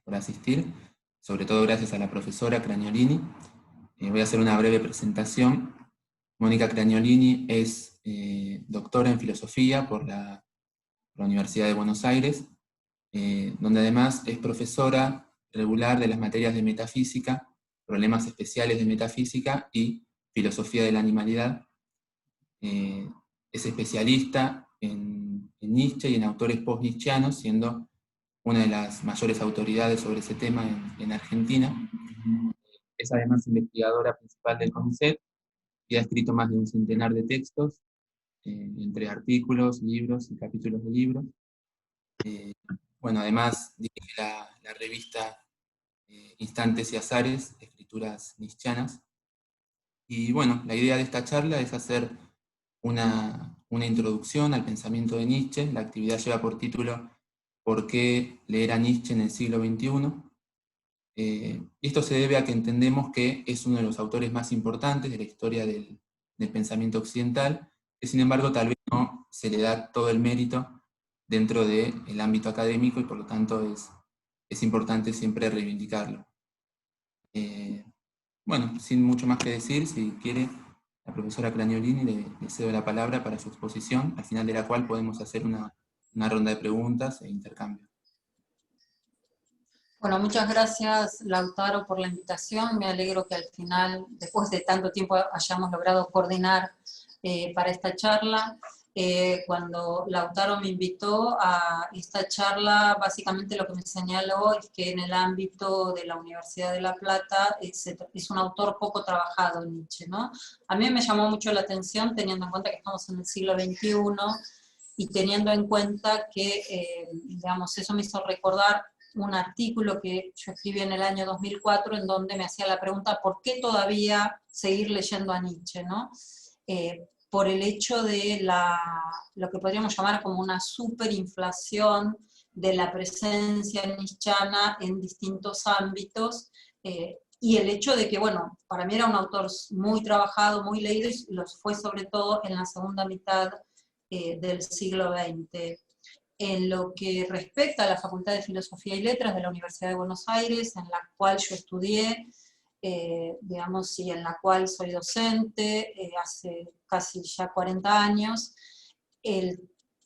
por asistir, sobre todo gracias a la profesora Craniolini. Voy a hacer una breve presentación. Mónica Craniolini es doctora en filosofía por la Universidad de Buenos Aires, donde además es profesora regular de las materias de metafísica, problemas especiales de metafísica y filosofía de la animalidad. Es especialista en Nietzsche y en autores post-nietzscheanos, siendo una de las mayores autoridades sobre ese tema en Argentina. Es además investigadora principal del CONICET y ha escrito más de un centenar de textos, entre artículos, libros y capítulos de libros. Bueno, además dirige la revista Instantes y Azares, escrituras nietzscheanas. Y bueno, la idea de esta charla es hacer una introducción al pensamiento de Nietzsche. La actividad lleva por título ¿Por qué leer a Nietzsche en el siglo XXI? Esto se debe a que entendemos que es uno de los autores más importantes de la historia del pensamiento occidental, que sin embargo tal vez no se le da todo el mérito dentro del ámbito académico y por lo tanto es importante siempre reivindicarlo. Bueno, sin mucho más que decir, si quiere, la profesora Craniolini le cedo la palabra para su exposición, al final de la cual podemos hacer una ronda de preguntas e intercambio. Bueno, muchas gracias, Lautaro, por la invitación. Me alegro que al final, después de tanto tiempo, hayamos logrado coordinar para esta charla. Cuando Lautaro me invitó a esta charla, básicamente lo que me señaló es que en el ámbito de la Universidad de La Plata es un autor poco trabajado, Nietzsche, ¿no? A mí me llamó mucho la atención, teniendo en cuenta que estamos en el siglo XXI, y teniendo en cuenta que, digamos, eso me hizo recordar un artículo que yo escribí en el año 2004 en donde me hacía la pregunta ¿por qué todavía seguir leyendo a Nietzsche? ¿No? Por el hecho de lo que podríamos llamar como una superinflación de la presencia nietzscheana en distintos ámbitos, y el hecho de que, bueno, para mí era un autor muy trabajado, muy leído, y lo fue sobre todo en la segunda mitad del siglo XX. En lo que respecta a la Facultad de Filosofía y Letras de la Universidad de Buenos Aires, en la cual yo estudié, digamos, y en la cual soy docente hace casi ya 40 años,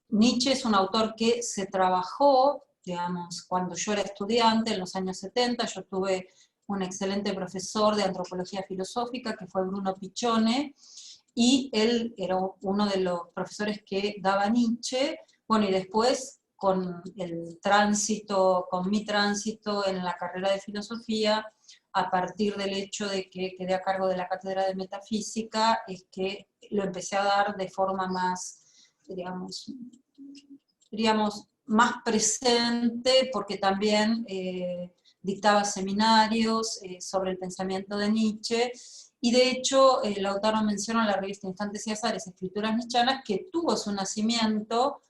Nietzsche es un autor que se trabajó, digamos, cuando yo era estudiante, en los años 70, yo tuve un excelente profesor de antropología filosófica, que fue Bruno Piccione, y él era uno de los profesores que daba Nietzsche. Bueno, y después con el tránsito, con mi tránsito en la carrera de filosofía, a partir del hecho de que quedé a cargo de la cátedra de metafísica, es que lo empecé a dar de forma más, digamos, más presente, porque también dictaba seminarios sobre el pensamiento de Nietzsche, y de hecho, Lautaro menciona en la revista Instantes y Azares, Escrituras Nietzscheanas, que tuvo su nacimiento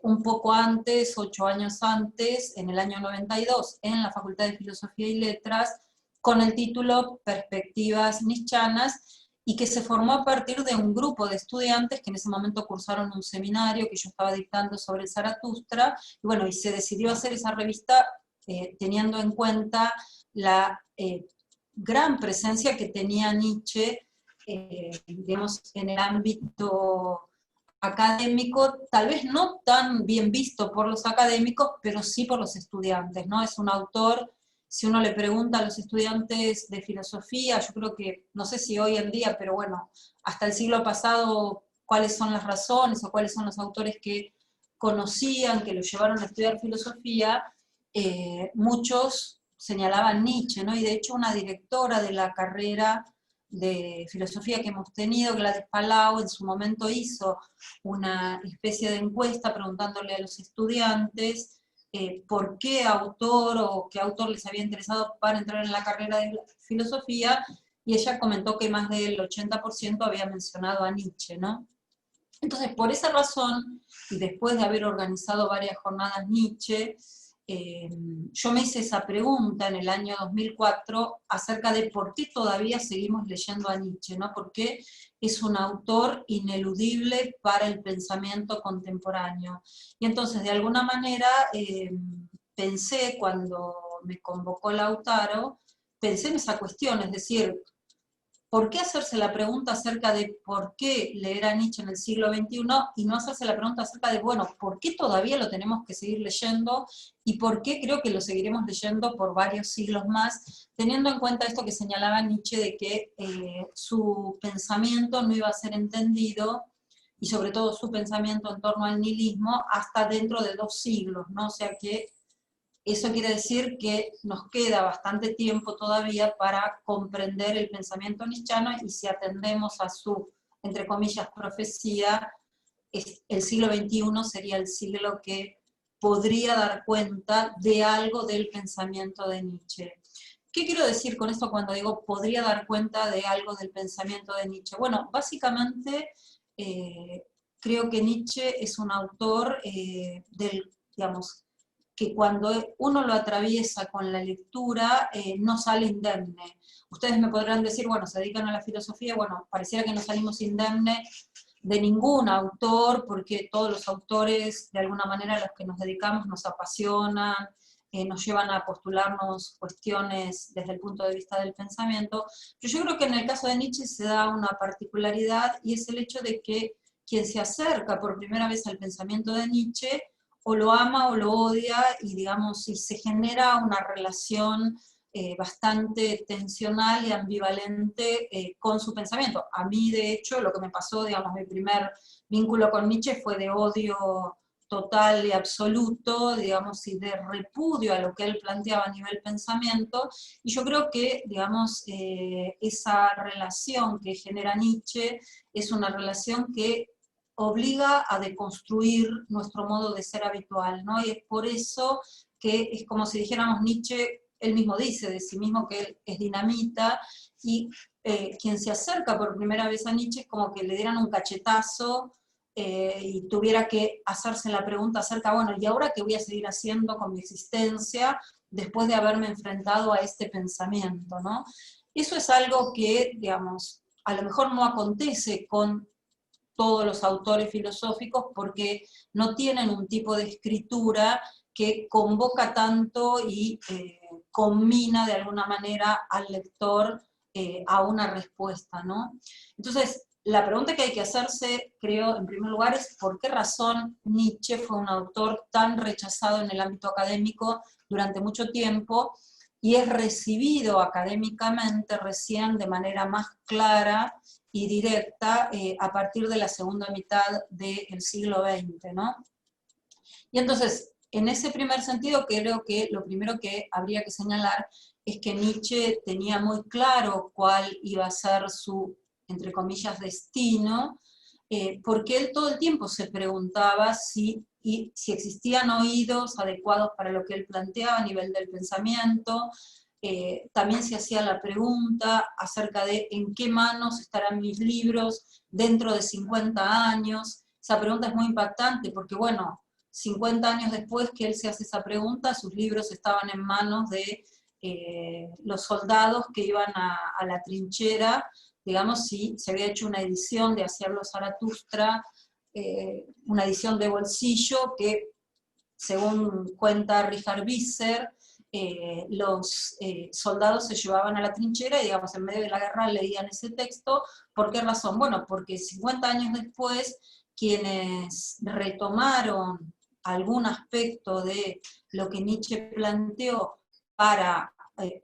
un poco antes, 8 años antes, en el año 92, en la Facultad de Filosofía y Letras, con el título Perspectivas Nietzscheanas, y que se formó a partir de un grupo de estudiantes que en ese momento cursaron un seminario que yo estaba dictando sobre el Zaratustra, y bueno, y se decidió hacer esa revista teniendo en cuenta la gran presencia que tenía Nietzsche, digamos, en el ámbito académico, tal vez no tan bien visto por los académicos, pero sí por los estudiantes, ¿no? Es un autor, si uno le pregunta a los estudiantes de filosofía, yo creo que, no sé si hoy en día, pero bueno, hasta el siglo pasado, cuáles son las razones o cuáles son los autores que conocían, que lo llevaron a estudiar filosofía, muchos señalaban Nietzsche, ¿no? Y de hecho una directora de la carrera de filosofía que hemos tenido, Gladys Palau, en su momento hizo una especie de encuesta preguntándole a los estudiantes por qué autor o qué autor les había interesado para entrar en la carrera de filosofía, y ella comentó que más del 80% había mencionado a Nietzsche, ¿no? Entonces, por esa razón, y después de haber organizado varias jornadas Nietzsche, yo me hice esa pregunta en el año 2004 acerca de por qué todavía seguimos leyendo a Nietzsche, ¿no? ¿Por qué es un autor ineludible para el pensamiento contemporáneo? Y entonces, de alguna manera, pensé cuando me convocó Lautaro, pensé en esa cuestión, es decir, ¿por qué hacerse la pregunta acerca de por qué leer a Nietzsche en el siglo XXI y no hacerse la pregunta acerca de, bueno, ¿por qué todavía lo tenemos que seguir leyendo y por qué creo que lo seguiremos leyendo por varios siglos más, teniendo en cuenta esto que señalaba Nietzsche de que su pensamiento no iba a ser entendido, y sobre todo su pensamiento en torno al nihilismo, hasta dentro de 2 siglos, ¿no? O sea que eso quiere decir que nos queda bastante tiempo todavía para comprender el pensamiento nietzscheano, y si atendemos a su, entre comillas, profecía, el siglo XXI sería el siglo que podría dar cuenta de algo del pensamiento de Nietzsche. ¿Qué quiero decir con esto cuando digo podría dar cuenta de algo del pensamiento de Nietzsche? Bueno, básicamente creo que Nietzsche es un autor digamos, que cuando uno lo atraviesa con la lectura no sale indemne. Ustedes me podrán decir, bueno, se dedican a la filosofía, bueno, pareciera que no salimos indemne de ningún autor, porque todos los autores, de alguna manera, a los que nos dedicamos nos apasionan, nos llevan a postularnos cuestiones desde el punto de vista del pensamiento, pero yo creo que en el caso de Nietzsche se da una particularidad, y es el hecho de que quien se acerca por primera vez al pensamiento de Nietzsche, o lo ama o lo odia, y digamos, si se genera una relación bastante tensional y ambivalente con su pensamiento. A mí, de hecho, lo que me pasó, digamos, mi primer vínculo con Nietzsche fue de odio total y absoluto, digamos, y de repudio a lo que él planteaba a nivel pensamiento, y yo creo que, digamos, esa relación que genera Nietzsche es una relación que obliga a deconstruir nuestro modo de ser habitual, ¿no? Y es por eso que es como si dijéramos, Nietzsche, él mismo dice de sí mismo que él es dinamita, y quien se acerca por primera vez a Nietzsche es como que le dieran un cachetazo y tuviera que hacerse la pregunta acerca, bueno, ¿y ahora qué voy a seguir haciendo con mi existencia después de haberme enfrentado a este pensamiento, ¿no? Eso es algo que, digamos, a lo mejor no acontece con todos los autores filosóficos, porque no tienen un tipo de escritura que convoca tanto y combina de alguna manera al lector a una respuesta, ¿no? Entonces, la pregunta que hay que hacerse, creo, en primer lugar, es por qué razón Nietzsche fue un autor tan rechazado en el ámbito académico durante mucho tiempo, y es recibido académicamente recién de manera más clara y directa a partir de la segunda mitad del siglo XX, ¿no? Y entonces, en ese primer sentido, creo que lo primero que habría que señalar es que Nietzsche tenía muy claro cuál iba a ser su, entre comillas, destino, porque él todo el tiempo se preguntaba si existían oídos adecuados para lo que él planteaba a nivel del pensamiento. También se hacía la pregunta acerca de en qué manos estarán mis libros dentro de 50 años. Esa pregunta es muy impactante porque, bueno, 50 años después que él se hace esa pregunta, sus libros estaban en manos de los soldados que iban a la trinchera, digamos, si se había hecho una edición de Hacerlo Zaratustra, una edición de bolsillo que, según cuenta Richard Visser, los soldados se llevaban a la trinchera y, digamos, en medio de la guerra leían ese texto. ¿Por qué razón? Bueno, porque 50 años después, quienes retomaron algún aspecto de lo que Nietzsche planteó para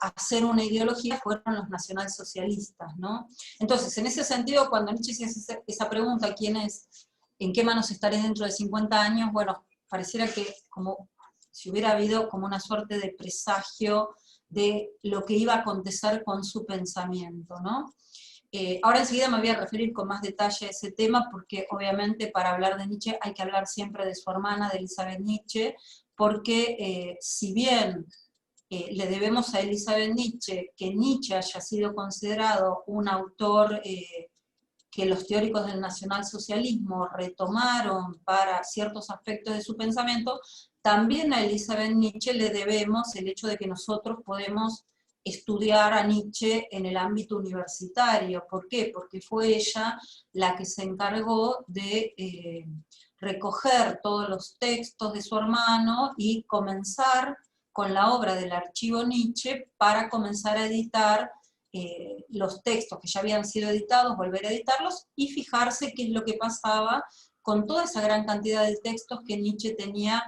hacer una ideología fueron los nacionalsocialistas, ¿no? Entonces, en ese sentido, cuando Nietzsche se hace esa pregunta, ¿en qué manos estaré dentro de 50 años? Bueno, pareciera que como si hubiera habido como una suerte de presagio de lo que iba a acontecer con su pensamiento, ¿no? Ahora enseguida me voy a referir con más detalle a ese tema, porque obviamente para hablar de Nietzsche hay que hablar siempre de su hermana, de Elizabeth Nietzsche, porque si bien le debemos a Elizabeth Nietzsche que Nietzsche haya sido considerado un autor que los teóricos del nacionalsocialismo retomaron para ciertos aspectos de su pensamiento, también a Elizabeth Nietzsche le debemos el hecho de que nosotros podemos estudiar a Nietzsche en el ámbito universitario. ¿Por qué? Porque fue ella la que se encargó de recoger todos los textos de su hermano y comenzar con la obra del archivo Nietzsche para comenzar a editar los textos que ya habían sido editados, volver a editarlos y fijarse qué es lo que pasaba con toda esa gran cantidad de textos que Nietzsche tenía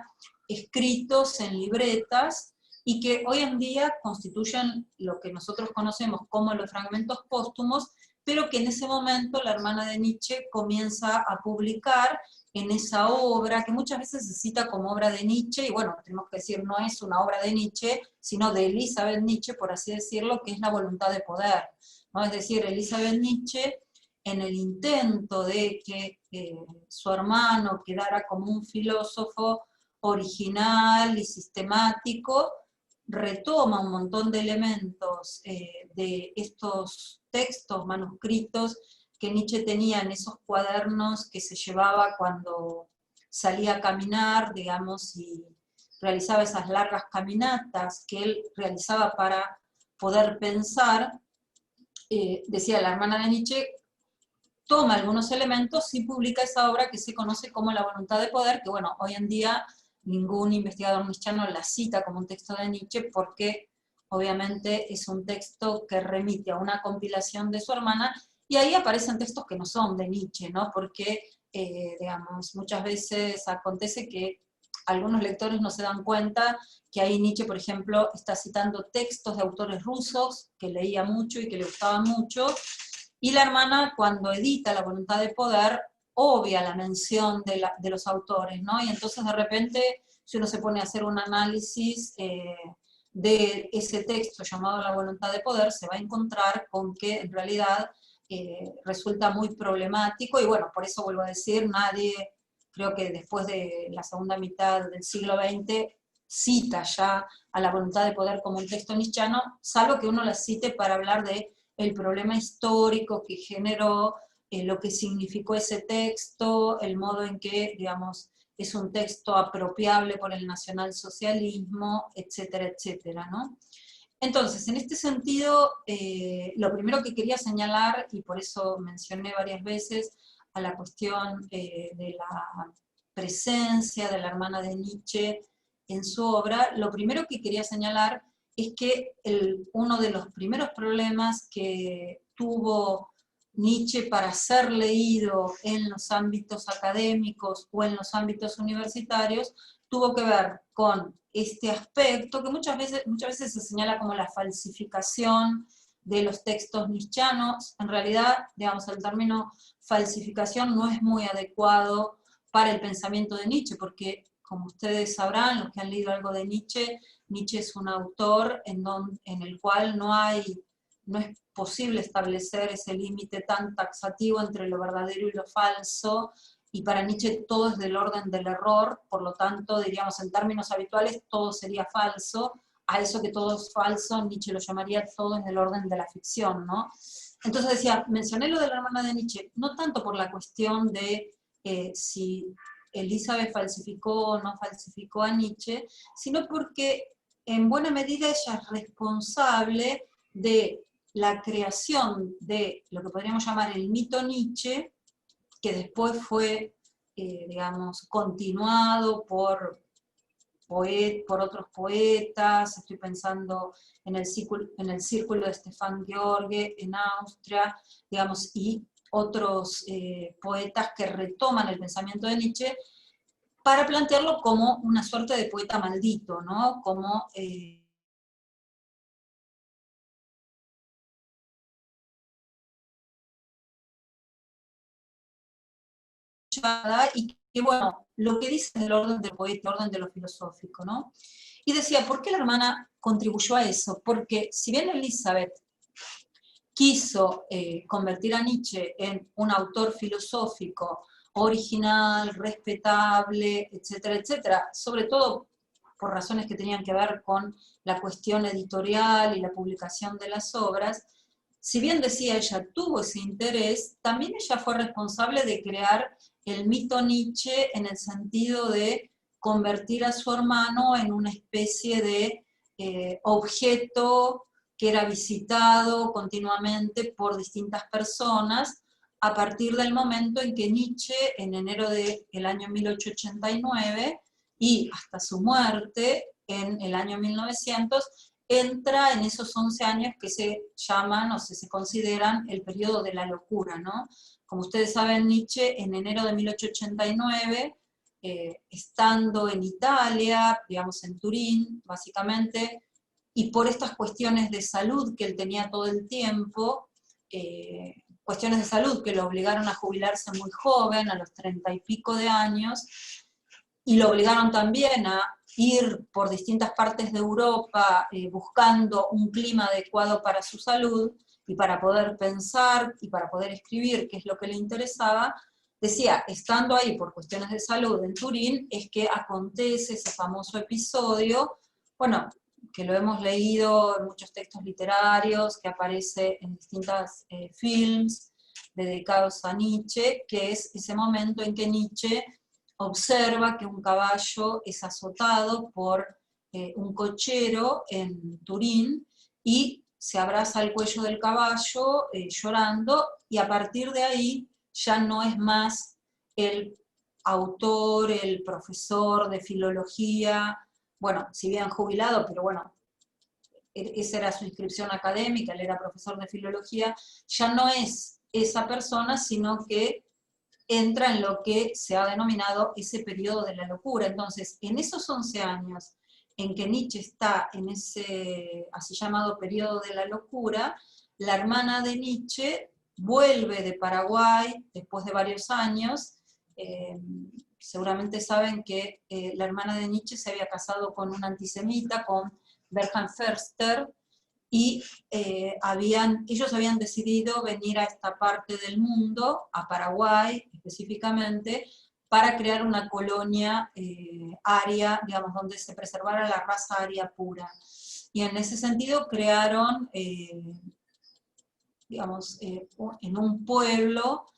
escritos en libretas y que hoy en día constituyen lo que nosotros conocemos como los fragmentos póstumos, pero que en ese momento la hermana de Nietzsche comienza a publicar en esa obra, que muchas veces se cita como obra de Nietzsche, y bueno, tenemos que decir, no es una obra de Nietzsche, sino de Elizabeth Nietzsche, por así decirlo, que es La voluntad de poder, ¿no? Es decir, Elizabeth Nietzsche, en el intento de que su hermano quedara como un filósofo original y sistemático, retoma un montón de elementos de estos textos manuscritos que Nietzsche tenía en esos cuadernos que se llevaba cuando salía a caminar, digamos, y realizaba esas largas caminatas que él realizaba para poder pensar. Decía la hermana de Nietzsche, toma algunos elementos y publica esa obra que se conoce como La voluntad de poder, que bueno, hoy en día ningún investigador nietzscheano la cita como un texto de Nietzsche porque obviamente es un texto que remite a una compilación de su hermana, y ahí aparecen textos que no son de Nietzsche, ¿no? Porque, digamos, muchas veces acontece que algunos lectores no se dan cuenta que ahí Nietzsche, por ejemplo, está citando textos de autores rusos que leía mucho y que le gustaban mucho, y la hermana, cuando edita La voluntad de poder, obvia la mención de los autores, ¿no? Y entonces de repente, si uno se pone a hacer un análisis de ese texto llamado La voluntad de poder, se va a encontrar con que en realidad resulta muy problemático, y bueno, por eso vuelvo a decir, nadie, creo que después de la segunda mitad del siglo XX, cita ya a La voluntad de poder como un texto nietzscheano, salvo que uno la cite para hablar de el problema histórico que generó, lo que significó ese texto, el modo en que, digamos, es un texto apropiable por el nacionalsocialismo, etcétera, etcétera, ¿no? Entonces, en este sentido, lo primero que quería señalar, y por eso mencioné varias veces a la cuestión de la presencia de la hermana de Nietzsche en su obra, lo primero que quería señalar es que uno de los primeros problemas que tuvo Nietzsche para ser leído en los ámbitos académicos o en los ámbitos universitarios tuvo que ver con este aspecto que muchas veces se señala como la falsificación de los textos nietzscheanos. En realidad, digamos, el término falsificación no es muy adecuado para el pensamiento de Nietzsche, porque, como ustedes sabrán, los que han leído algo de Nietzsche, Nietzsche es un autor en el cual no es posible establecer ese límite tan taxativo entre lo verdadero y lo falso, y para Nietzsche todo es del orden del error, por lo tanto, diríamos en términos habituales, todo sería falso. A eso que todo es falso, Nietzsche lo llamaría todo es del orden de la ficción, ¿no? Entonces decía, mencioné lo de la hermana de Nietzsche, no tanto por la cuestión de si Elizabeth falsificó o no falsificó a Nietzsche, sino porque en buena medida ella es responsable de la creación de lo que podríamos llamar el mito Nietzsche, que después fue, digamos, continuado por otros poetas. Estoy pensando en el círculo de Stefan George en Austria, digamos, y otros poetas que retoman el pensamiento de Nietzsche para plantearlo como una suerte de poeta maldito, ¿no? Como y que, bueno, lo que dice es el orden del poeta, el orden de lo filosófico, ¿no? Y decía, ¿por qué la hermana contribuyó a eso? Porque si bien Elizabeth quiso convertir a Nietzsche en un autor filosófico original, respetable, etcétera, etcétera, sobre todo por razones que tenían que ver con la cuestión editorial y la publicación de las obras, si bien decía ella tuvo ese interés, también ella fue responsable de crear el mito Nietzsche en el sentido de convertir a su hermano en una especie de objeto que era visitado continuamente por distintas personas, a partir del momento en que Nietzsche, en enero del año 1889, y hasta su muerte, en el año 1900, entra en esos 11 años que se llaman, o se consideran, el periodo de la locura, ¿no? Como ustedes saben, Nietzsche, en enero de 1889, estando en Italia, digamos en Turín, básicamente, y por estas cuestiones de salud que él tenía todo el tiempo, cuestiones de salud que lo obligaron a jubilarse muy joven, a los 30 y pico de años, y lo obligaron también a ir por distintas partes de Europa buscando un clima adecuado para su salud y para poder pensar y para poder escribir, que es lo que le interesaba. Decía, estando ahí por cuestiones de salud en Turín, es que acontece ese famoso episodio, bueno, que lo hemos leído en muchos textos literarios, que aparece en distintos films dedicados a Nietzsche, que es ese momento en que Nietzsche observa que un caballo es azotado por un cochero en Turín y se abraza al cuello del caballo llorando, y a partir de ahí ya no es más el autor, el profesor de filología, bueno, si bien jubilado, pero bueno, esa era su inscripción académica, él era profesor de filología, ya no es esa persona, sino que entra en lo que se ha denominado ese periodo de la locura. Entonces, en esos 11 años en que Nietzsche está en ese así llamado periodo de la locura, la hermana de Nietzsche vuelve de Paraguay después de varios años. Seguramente saben que la hermana de Nietzsche se había casado con un antisemita, con Bernhard Förster, y ellos habían decidido venir a esta parte del mundo, a Paraguay específicamente, para crear una colonia aria, digamos, donde se preservara la raza aria pura. Y en ese sentido crearon, digamos, en un pueblo,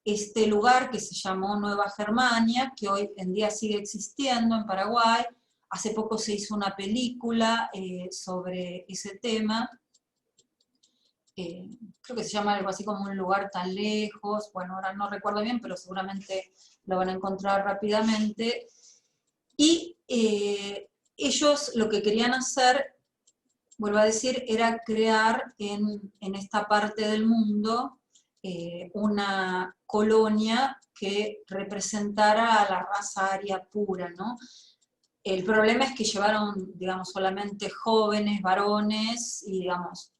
este lugar que se llamó Nueva Germania, que hoy en día sigue existiendo en Paraguay. Hace poco se hizo una película sobre ese tema, creo que se llama algo así como Un lugar tan lejos, bueno, ahora no recuerdo bien, pero seguramente lo van a encontrar rápidamente. Y ellos lo que querían hacer, vuelvo a decir, era crear en esta parte del mundo una colonia que representara a la raza aria pura, ¿no? El problema es que llevaron, digamos, solamente jóvenes, varones, y digamos,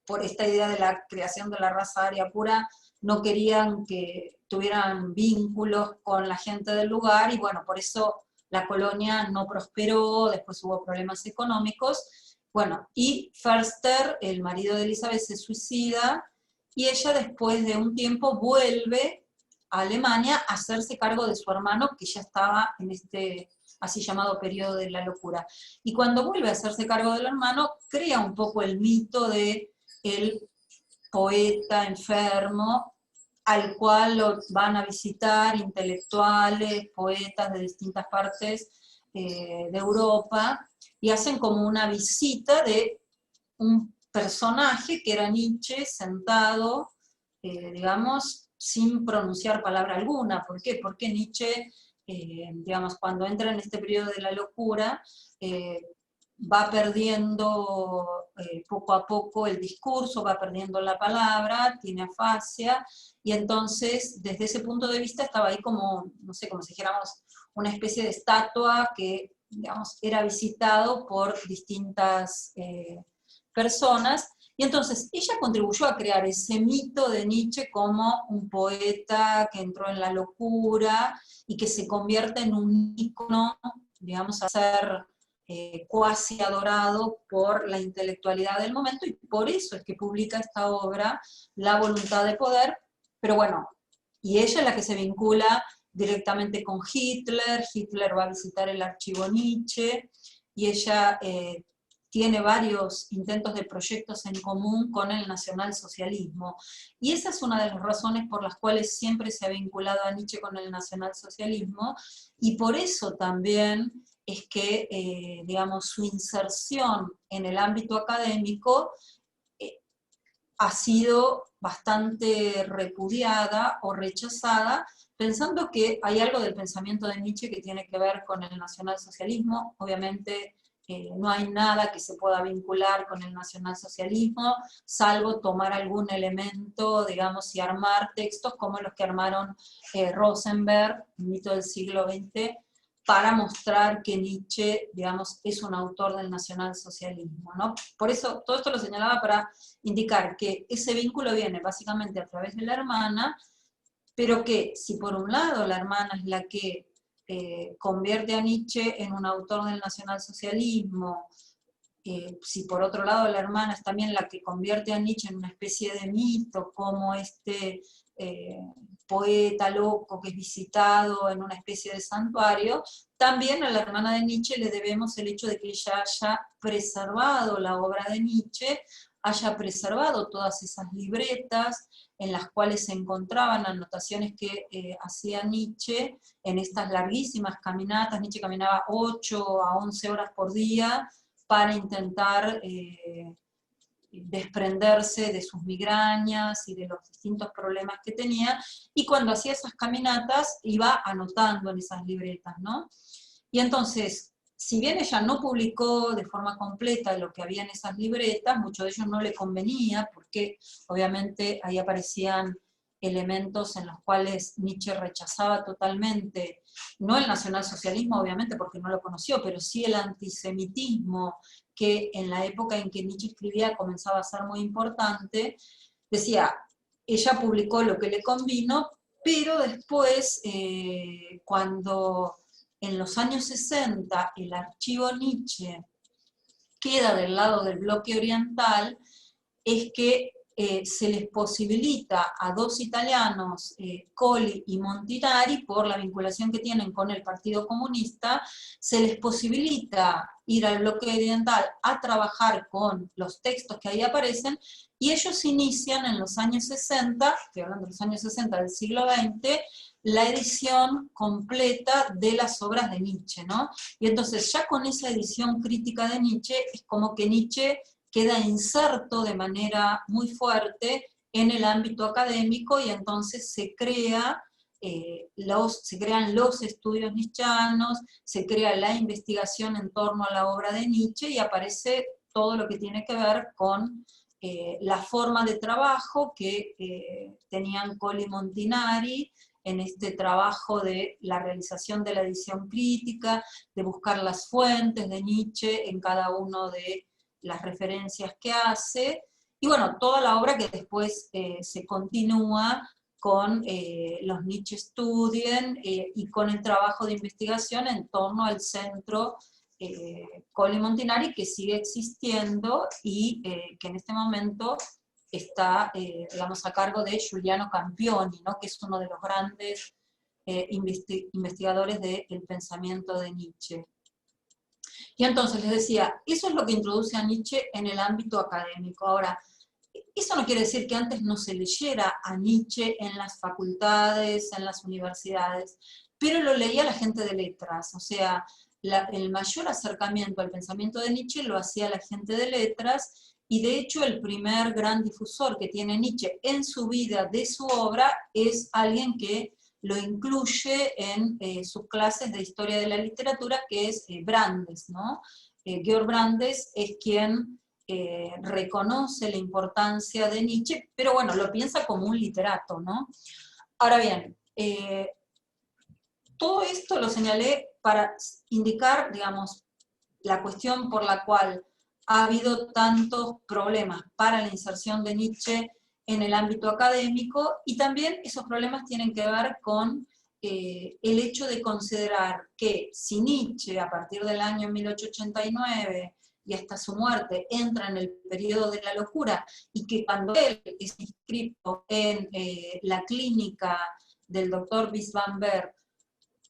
por esta idea de la creación de la raza aria pura, no querían que tuvieran vínculos con la gente del lugar, y bueno, por eso la colonia no prosperó, después hubo problemas económicos. Bueno, y Förster, el marido de Elizabeth, se suicida, y ella después de un tiempo vuelve a Alemania a hacerse cargo de su hermano, que ya estaba en este así llamado periodo de la locura. Y cuando vuelve a hacerse cargo del hermano, crea un poco el mito de el poeta enfermo, al cual lo van a visitar intelectuales, poetas de distintas partes de Europa, y hacen como una visita de un personaje que era Nietzsche sentado, digamos, sin pronunciar palabra alguna. ¿Por qué? Porque Nietzsche, digamos, cuando entra en este periodo de la locura, va perdiendo poco a poco el discurso, va perdiendo la palabra, tiene afasia, y entonces desde ese punto de vista estaba ahí como, no sé, como si dijéramos, una especie de estatua que, digamos, era visitado por distintas personas, y entonces ella contribuyó a crear ese mito de Nietzsche como un poeta que entró en la locura y que se convierte en un ícono, digamos, a ser cuasi adorado por la intelectualidad del momento, y por eso es que publica esta obra, La voluntad de poder. Pero bueno, y ella es la que se vincula directamente con Hitler. Hitler va a visitar el archivo Nietzsche, y ella tiene varios intentos de proyectos en común con el nacionalsocialismo. Y esa es una de las razones por las cuales siempre se ha vinculado a Nietzsche con el nacionalsocialismo, y por eso también es que, digamos, su inserción en el ámbito académico ha sido bastante repudiada o rechazada, pensando que hay algo del pensamiento de Nietzsche que tiene que ver con el nacionalsocialismo. Obviamente no hay nada que se pueda vincular con el nacionalsocialismo, salvo tomar algún elemento, digamos, y armar textos como los que armaron Rosenberg, mito del siglo XX, para mostrar que Nietzsche, digamos, es un autor del nacionalsocialismo, ¿no? Por eso, todo esto lo señalaba para indicar que ese vínculo viene básicamente a través de la hermana, pero que si por un lado la hermana es la que convierte a Nietzsche en un autor del nacionalsocialismo, si por otro lado la hermana es también la que convierte a Nietzsche en una especie de mito, como este poeta loco que es visitado en una especie de santuario, también a la hermana de Nietzsche le debemos el hecho de que ella haya preservado la obra de Nietzsche, haya preservado todas esas libretas en las cuales se encontraban anotaciones que hacía Nietzsche en estas larguísimas caminatas. Nietzsche caminaba 8 a 11 horas por día para intentar desprenderse de sus migrañas y de los distintos problemas que tenía, y cuando hacía esas caminatas iba anotando en esas libretas, ¿no? Y entonces, si bien ella no publicó de forma completa lo que había en esas libretas, mucho de ello no le convenía, porque obviamente ahí aparecían elementos en los cuales Nietzsche rechazaba totalmente, no el nacionalsocialismo obviamente porque no lo conoció, pero sí el antisemitismo, que en la época en que Nietzsche escribía comenzaba a ser muy importante. Decía, ella publicó lo que le convino, pero después, cuando en los años 60 el archivo Nietzsche queda del lado del bloque oriental, es que se les posibilita a dos italianos, Colli y Montinari, por la vinculación que tienen con el Partido Comunista, se les posibilita ir al bloque oriental a trabajar con los textos que ahí aparecen, y ellos inician en los años 60, estoy hablando de los años 60 del siglo XX, la edición completa de las obras de Nietzsche, ¿no? Y entonces ya con esa edición crítica de Nietzsche, es como que Nietzsche queda inserto de manera muy fuerte en el ámbito académico, y entonces se crean los estudios nietzscheanos, se crea la investigación en torno a la obra de Nietzsche, y aparece todo lo que tiene que ver con la forma de trabajo que tenían Colli y Montinari en este trabajo de la realización de la edición crítica, de buscar las fuentes de Nietzsche en cada uno de las referencias que hace, y bueno, toda la obra que después se continúa con los Nietzsche Studien y con el trabajo de investigación en torno al centro Colli Montinari, que sigue existiendo y que en este momento está, digamos, a cargo de Giuliano Campioni, ¿no? Que es uno de los grandes investigadores del pensamiento de Nietzsche. Y entonces les decía, eso es lo que introduce a Nietzsche en el ámbito académico. Ahora, eso no quiere decir que antes no se leyera a Nietzsche en las facultades, en las universidades, pero lo leía la gente de letras, o sea, el mayor acercamiento al pensamiento de Nietzsche lo hacía la gente de letras, y de hecho el primer gran difusor que tiene Nietzsche en su vida de su obra es alguien que lo incluye en sus clases de historia de la literatura, que es Brandes, ¿no? Georg Brandes es quien reconoce la importancia de Nietzsche, pero bueno, lo piensa como un literato, ¿no? Ahora bien, todo esto lo señalé para indicar, digamos, la cuestión por la cual ha habido tantos problemas para la inserción de Nietzsche en el ámbito académico, y también esos problemas tienen que ver con el hecho de considerar que si Nietzsche, a partir del año 1889 y hasta su muerte, entra en el periodo de la locura, y que cuando él es inscrito en la clínica del doctor Bisbamberg,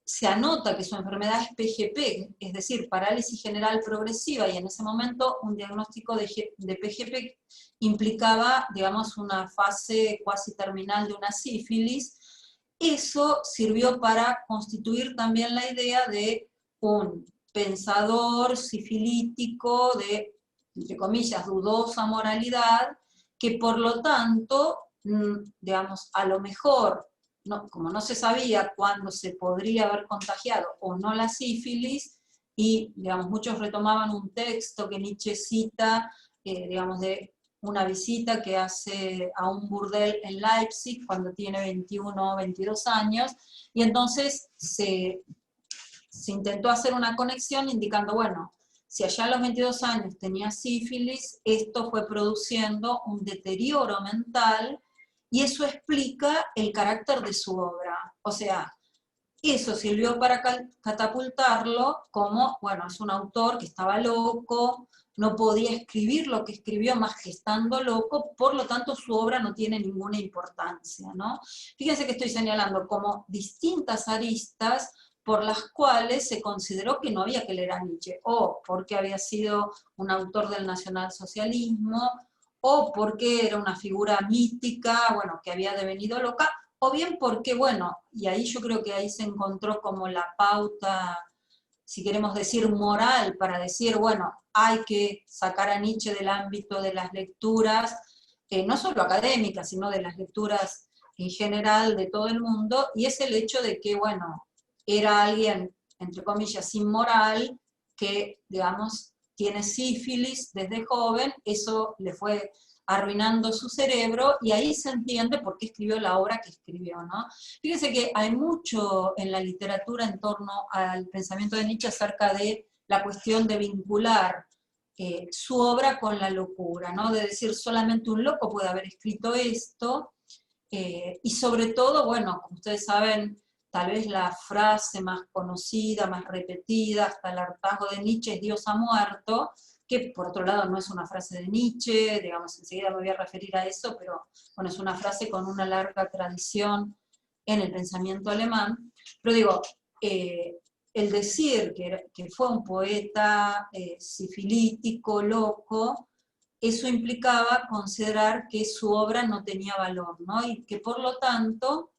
se anota que su enfermedad es PGP, es decir, parálisis general progresiva, y en ese momento un diagnóstico de PGP implicaba, digamos, una fase cuasi terminal de una sífilis. Eso sirvió para constituir también la idea de un pensador sifilítico de, entre comillas, dudosa moralidad, que por lo tanto, digamos, a lo mejor, no, como no se sabía cuándo se podría haber contagiado o no la sífilis, y, digamos, muchos retomaban un texto que Nietzsche cita, digamos, de una visita que hace a un burdel en Leipzig cuando tiene 21 o 22 años, y entonces se intentó hacer una conexión indicando, bueno, si allá a los 22 años tenía sífilis, esto fue produciendo un deterioro mental, y eso explica el carácter de su obra. O sea, eso sirvió para catapultarlo como, bueno, es un autor que estaba loco, no podía escribir lo que escribió más que estando loco, por lo tanto su obra no tiene ninguna importancia, ¿no? Fíjense que estoy señalando como distintas aristas por las cuales se consideró que no había que leer a Nietzsche, o porque había sido un autor del nacionalsocialismo, o porque era una figura mítica, bueno, que había devenido loca, o bien porque, bueno, y ahí yo creo que ahí se encontró como la pauta, si queremos decir moral, para decir, bueno, hay que sacar a Nietzsche del ámbito de las lecturas, no solo académicas, sino de las lecturas en general de todo el mundo, y es el hecho de que, bueno, era alguien, entre comillas, inmoral, que, digamos, tiene sífilis desde joven, eso le fue arruinando su cerebro, y ahí se entiende por qué escribió la obra que escribió, ¿no? Fíjense que hay mucho en la literatura en torno al pensamiento de Nietzsche acerca de la cuestión de vincular su obra con la locura, ¿no? De decir, solamente un loco puede haber escrito esto, y sobre todo, bueno, como ustedes saben, tal vez la frase más conocida, más repetida, hasta el hartazgo de Nietzsche es Dios ha muerto, que por otro lado no es una frase de Nietzsche, digamos, enseguida me voy a referir a eso, pero bueno, es una frase con una larga tradición en el pensamiento alemán. Pero digo, el decir que fue un poeta sifilítico, loco, eso implicaba considerar que su obra no tenía valor, ¿no? Y que por lo tanto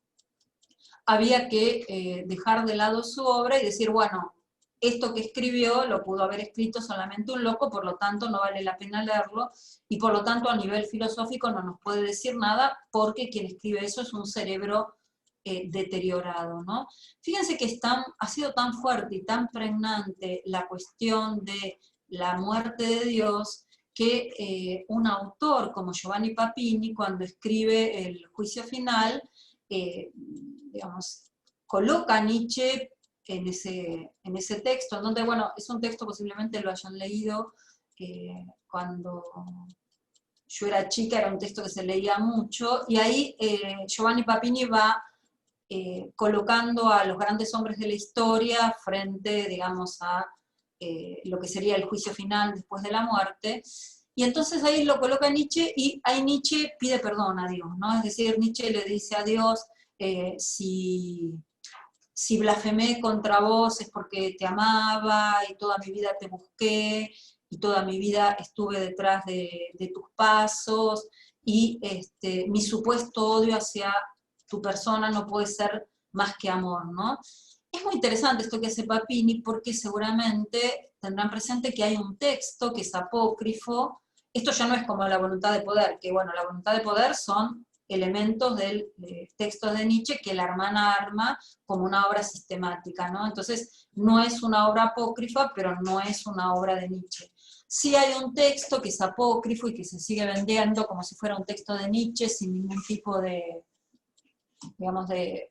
había que dejar de lado su obra y decir, bueno, esto que escribió lo pudo haber escrito solamente un loco, por lo tanto no vale la pena leerlo, y por lo tanto a nivel filosófico no nos puede decir nada, porque quien escribe eso es un cerebro deteriorado, ¿no? Fíjense que ha sido tan fuerte y tan pregnante la cuestión de la muerte de Dios, que un autor como Giovanni Papini, cuando escribe El juicio final, digamos, coloca a Nietzsche en ese texto, en donde, bueno, es un texto, posiblemente lo hayan leído cuando yo era chica, era un texto que se leía mucho, y ahí Giovanni Papini va colocando a los grandes hombres de la historia frente, digamos, a lo que sería el juicio final después de la muerte, y entonces ahí lo coloca Nietzsche, y ahí Nietzsche pide perdón a Dios, ¿no? Es decir, Nietzsche le dice a Dios, si blasfemé contra vos es porque te amaba, y toda mi vida te busqué, y toda mi vida estuve detrás de tus pasos, y mi supuesto odio hacia tu persona no puede ser más que amor, ¿no? Es muy interesante esto que hace Papini, porque seguramente tendrán presente que hay un texto que es apócrifo. Esto ya no es como la voluntad de poder, que bueno, la voluntad de poder son elementos del texto de Nietzsche que la hermana arma como una obra sistemática, ¿no? Entonces, no es una obra apócrifa, pero no es una obra de Nietzsche. Sí hay un texto que es apócrifo y que se sigue vendiendo como si fuera un texto de Nietzsche, sin ningún tipo de, digamos, de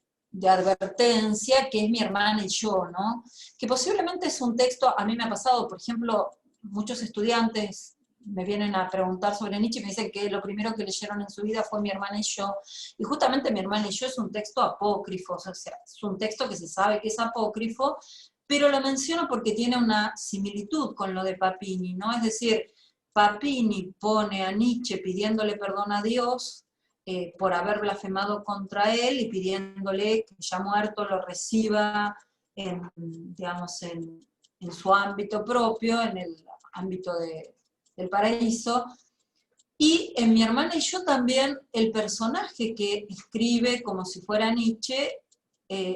advertencia, que es Mi hermana y yo, ¿no? Que posiblemente es un texto, a mí me ha pasado, por ejemplo, muchos estudiantes me vienen a preguntar sobre Nietzsche y me dicen que lo primero que leyeron en su vida fue Mi hermana y yo, y justamente Mi hermana y yo es un texto apócrifo, o sea, es un texto que se sabe que es apócrifo, pero lo menciono porque tiene una similitud con lo de Papini, ¿no? Es decir, Papini pone a Nietzsche pidiéndole perdón a Dios por haber blasfemado contra él y pidiéndole que ya muerto lo reciba digamos, en su ámbito propio, en el ámbito del paraíso. Y en Mi hermana y yo también, el personaje que escribe como si fuera Nietzsche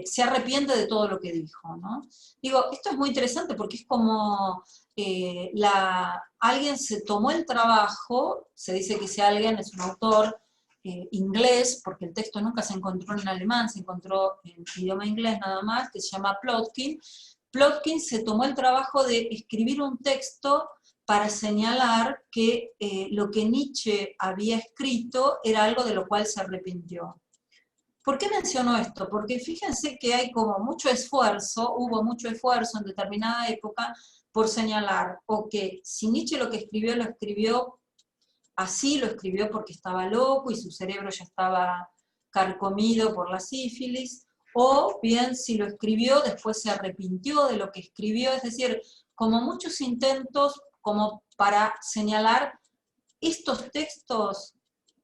se arrepiente de todo lo que dijo, ¿no? Digo, esto es muy interesante porque es como alguien se tomó el trabajo, se dice que ese alguien es un autor inglés, porque el texto nunca se encontró en alemán, se encontró en idioma inglés nada más, que se llama Plotkin, Plotkin se tomó el trabajo de escribir un texto para señalar que lo que Nietzsche había escrito era algo de lo cual se arrepintió. ¿Por qué menciono esto? Porque fíjense que hay como mucho esfuerzo, hubo mucho esfuerzo en determinada época por señalar, o que si Nietzsche lo escribió así, lo escribió porque estaba loco y su cerebro ya estaba carcomido por la sífilis, o bien si lo escribió, después se arrepintió de lo que escribió, es decir, como muchos intentos como para señalar estos textos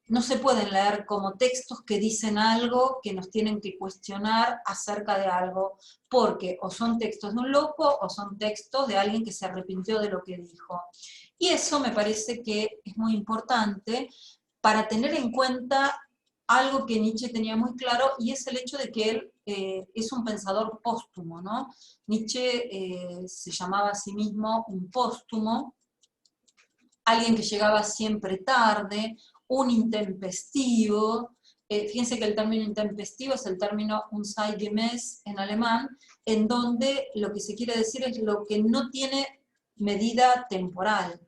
no se pueden leer como textos que dicen algo, que nos tienen que cuestionar acerca de algo, porque o son textos de un loco o son textos de alguien que se arrepintió de lo que dijo. Y eso me parece que es muy importante para tener en cuenta algo que Nietzsche tenía muy claro, y es el hecho de que él es un pensador póstumo, ¿no? Nietzsche se llamaba a sí mismo un póstumo, alguien que llegaba siempre tarde, un intempestivo. Fíjense que el término intempestivo es el término unzeitgemäß en alemán, en donde lo que se quiere decir es lo que no tiene medida temporal.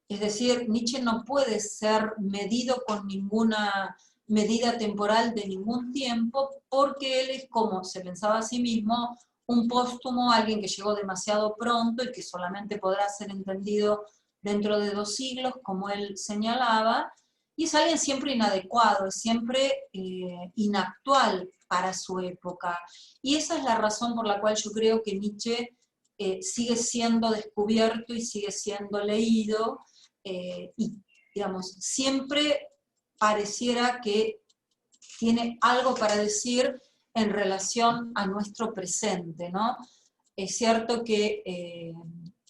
Es decir, Nietzsche no puede ser medido con ninguna medida temporal de ningún tiempo, porque él es, como se pensaba a sí mismo, un póstumo, alguien que llegó demasiado pronto y que solamente podrá ser entendido dentro de 2 siglos, como él señalaba, y es alguien siempre inadecuado, es siempre inactual para su época. Y esa es la razón por la cual yo creo que Nietzsche sigue siendo descubierto y sigue siendo leído, y digamos, siempre pareciera que tiene algo para decir en relación a nuestro presente, ¿no? Es cierto que,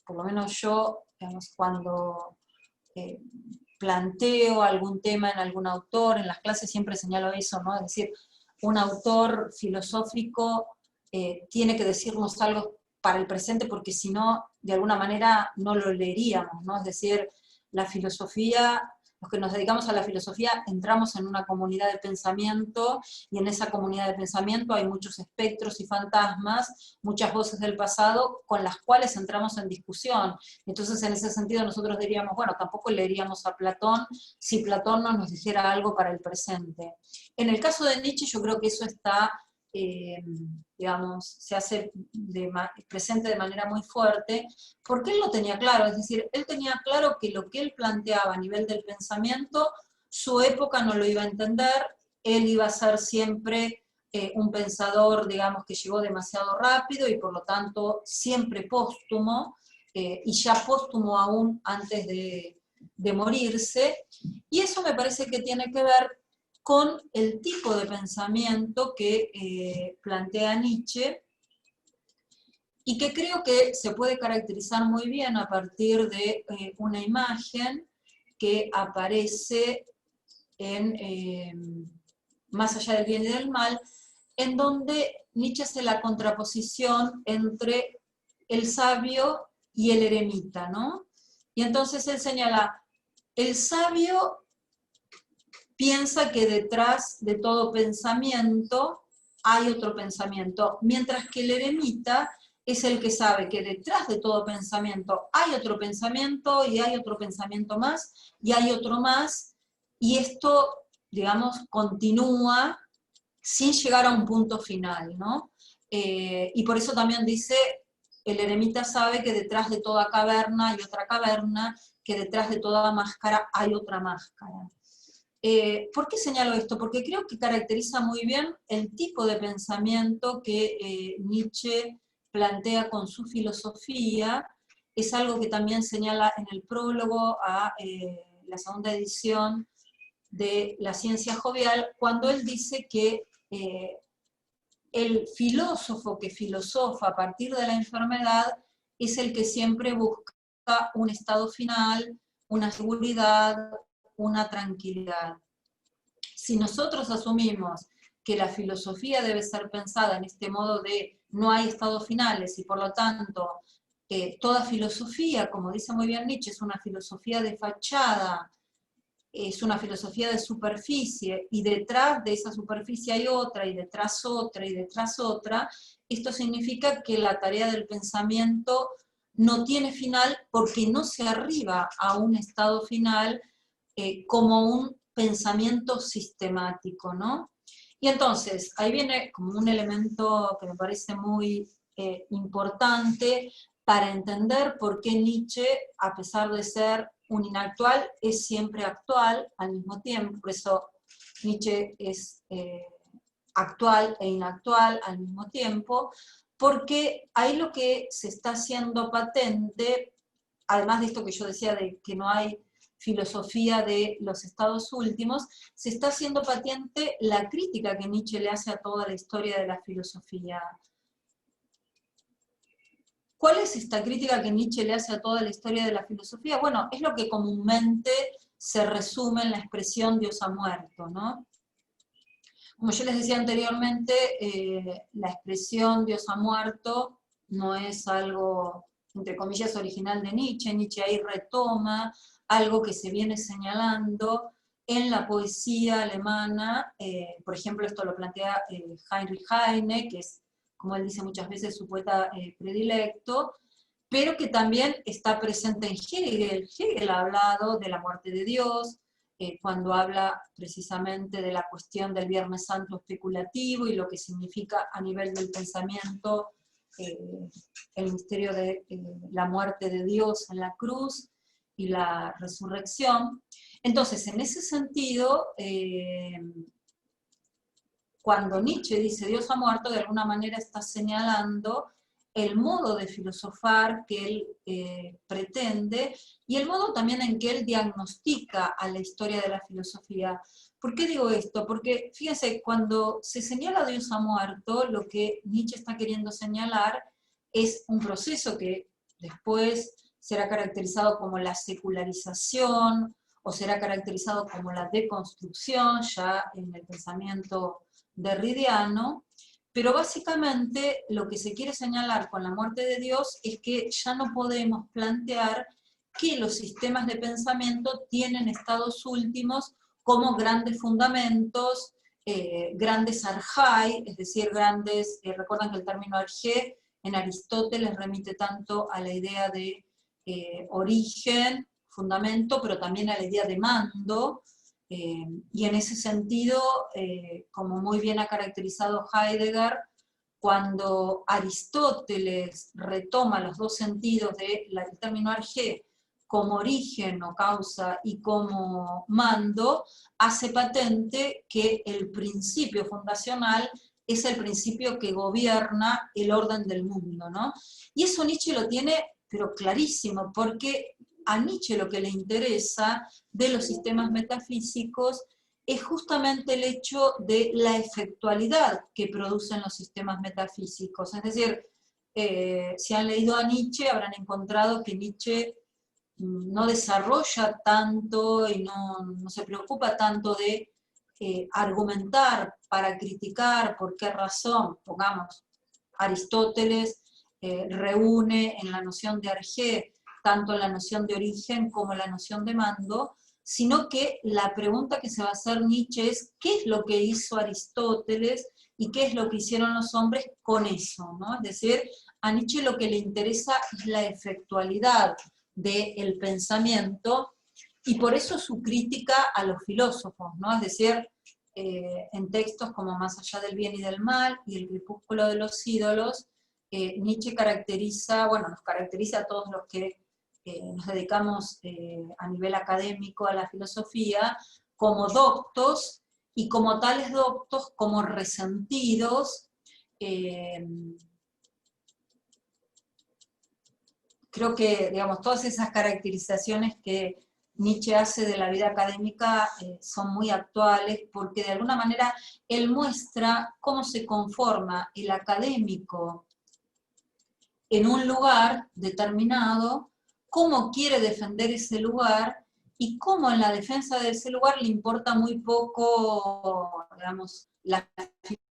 por lo menos yo, digamos, cuando planteo algún tema en algún autor, en las clases siempre señalo eso, ¿no? Es decir, un autor filosófico tiene que decirnos algo para el presente, porque si no, de alguna manera no lo leeríamos, ¿no? Es decir, la filosofía, los que nos dedicamos a la filosofía, entramos en una comunidad de pensamiento, y en esa comunidad de pensamiento hay muchos espectros y fantasmas, muchas voces del pasado con las cuales entramos en discusión. Entonces, en ese sentido, nosotros diríamos, bueno, tampoco leeríamos a Platón si Platón no nos dijera algo para el presente. En el caso de Nietzsche, yo creo que eso está, digamos, se hace presente de manera muy fuerte, porque él lo tenía claro, es decir, él tenía claro que lo que él planteaba a nivel del pensamiento, su época no lo iba a entender, él iba a ser siempre un pensador, digamos, que llegó demasiado rápido y por lo tanto siempre póstumo, y ya póstumo aún antes de morirse, y eso me parece que tiene que ver con el tipo de pensamiento que plantea Nietzsche, y que creo que se puede caracterizar muy bien a partir de una imagen que aparece en Más allá del bien y del mal, en donde Nietzsche hace la contraposición entre el sabio y el eremita, ¿no? Y entonces él señala, el sabio piensa que detrás de todo pensamiento hay otro pensamiento, mientras que el eremita es el que sabe que detrás de todo pensamiento hay otro pensamiento, y hay otro pensamiento más, y hay otro más, y esto, digamos, continúa sin llegar a un punto final, ¿no? Y por eso también dice, el eremita sabe que detrás de toda caverna hay otra caverna, que detrás de toda máscara hay otra máscara. ¿Por qué señalo esto? Porque creo que caracteriza muy bien el tipo de pensamiento que Nietzsche plantea con su filosofía. Es algo que también señala en el prólogo a la segunda edición de La ciencia jovial, cuando él dice que el filósofo que filosofa a partir de la enfermedad es el que siempre busca un estado final, una seguridad, una tranquilidad. Si nosotros asumimos que la filosofía debe ser pensada en este modo de no hay estados finales, y por lo tanto toda filosofía, como dice muy bien Nietzsche, es una filosofía de fachada, es una filosofía de superficie, y detrás de esa superficie hay otra, y detrás otra, y detrás otra, esto significa que la tarea del pensamiento no tiene final porque no se arriba a un estado final como un pensamiento sistemático, ¿no? Y entonces, ahí viene como un elemento que me parece muy importante para entender por qué Nietzsche, a pesar de ser un inactual, es siempre actual al mismo tiempo. Por eso Nietzsche es actual e inactual al mismo tiempo, porque ahí lo que se está haciendo patente, además de esto que yo decía de que no hay filosofía de los estados últimos, se está haciendo patente la crítica que Nietzsche le hace a toda la historia de la filosofía. ¿Cuál es esta crítica que Nietzsche le hace a toda la historia de la filosofía? Bueno, es lo que comúnmente se resume en la expresión Dios ha muerto, ¿no? Como yo les decía anteriormente, la expresión Dios ha muerto no es algo, entre comillas, original de Nietzsche. Nietzsche ahí retoma algo que se viene señalando en la poesía alemana. Por ejemplo, esto lo plantea Heinrich Heine, que es, como él dice muchas veces, su poeta predilecto, pero que también está presente en Hegel. Hegel ha hablado de la muerte de Dios, cuando habla precisamente de la cuestión del Viernes Santo especulativo y lo que significa a nivel del pensamiento el misterio de la muerte de Dios en la cruz y la resurrección. Entonces, en ese sentido, cuando Nietzsche dice Dios ha muerto, de alguna manera está señalando el modo de filosofar que él pretende y el modo también en que él diagnostica a la historia de la filosofía. ¿Por qué digo esto? Porque, fíjense, cuando se señala Dios ha muerto, lo que Nietzsche está queriendo señalar es un proceso que después será caracterizado como la secularización o será caracterizado como la deconstrucción ya en el pensamiento derridiano, pero básicamente lo que se quiere señalar con la muerte de Dios es que ya no podemos plantear que los sistemas de pensamiento tienen estados últimos como grandes fundamentos, grandes arjai, es decir, grandes, recuerdan que el término arjé en Aristóteles remite tanto a la idea de origen, fundamento, pero también a la idea de mando, y en ese sentido, como muy bien ha caracterizado Heidegger, cuando Aristóteles retoma los dos sentidos del término arjé como origen o causa y como mando, hace patente que el principio fundacional es el principio que gobierna el orden del mundo, ¿no? Y eso Nietzsche lo tiene, pero clarísimo, porque a Nietzsche lo que le interesa de los sistemas metafísicos es justamente el hecho de la efectualidad que producen los sistemas metafísicos. Es decir, si han leído a Nietzsche, habrán encontrado que Nietzsche no desarrolla tanto y no se preocupa tanto de argumentar para criticar por qué razón, pongamos, Aristóteles reúne en la noción de arjé tanto la noción de origen como la noción de mando, sino que la pregunta que se va a hacer Nietzsche es ¿qué es lo que hizo Aristóteles y qué es lo que hicieron los hombres con eso, ¿no? Es decir, a Nietzsche lo que le interesa es la efectualidad del pensamiento, y por eso su crítica a los filósofos, ¿no? Es decir, en textos como Más allá del bien y del mal y El crepúsculo de los ídolos, Nietzsche caracteriza, bueno, nos caracteriza a todos los que nos dedicamos a nivel académico a la filosofía, como doctos, y como tales doctos, como resentidos. Creo que, digamos, todas esas caracterizaciones que Nietzsche hace de la vida académica son muy actuales, porque de alguna manera él muestra cómo se conforma el académico en un lugar determinado, cómo quiere defender ese lugar y cómo en la defensa de ese lugar le importa muy poco, digamos, la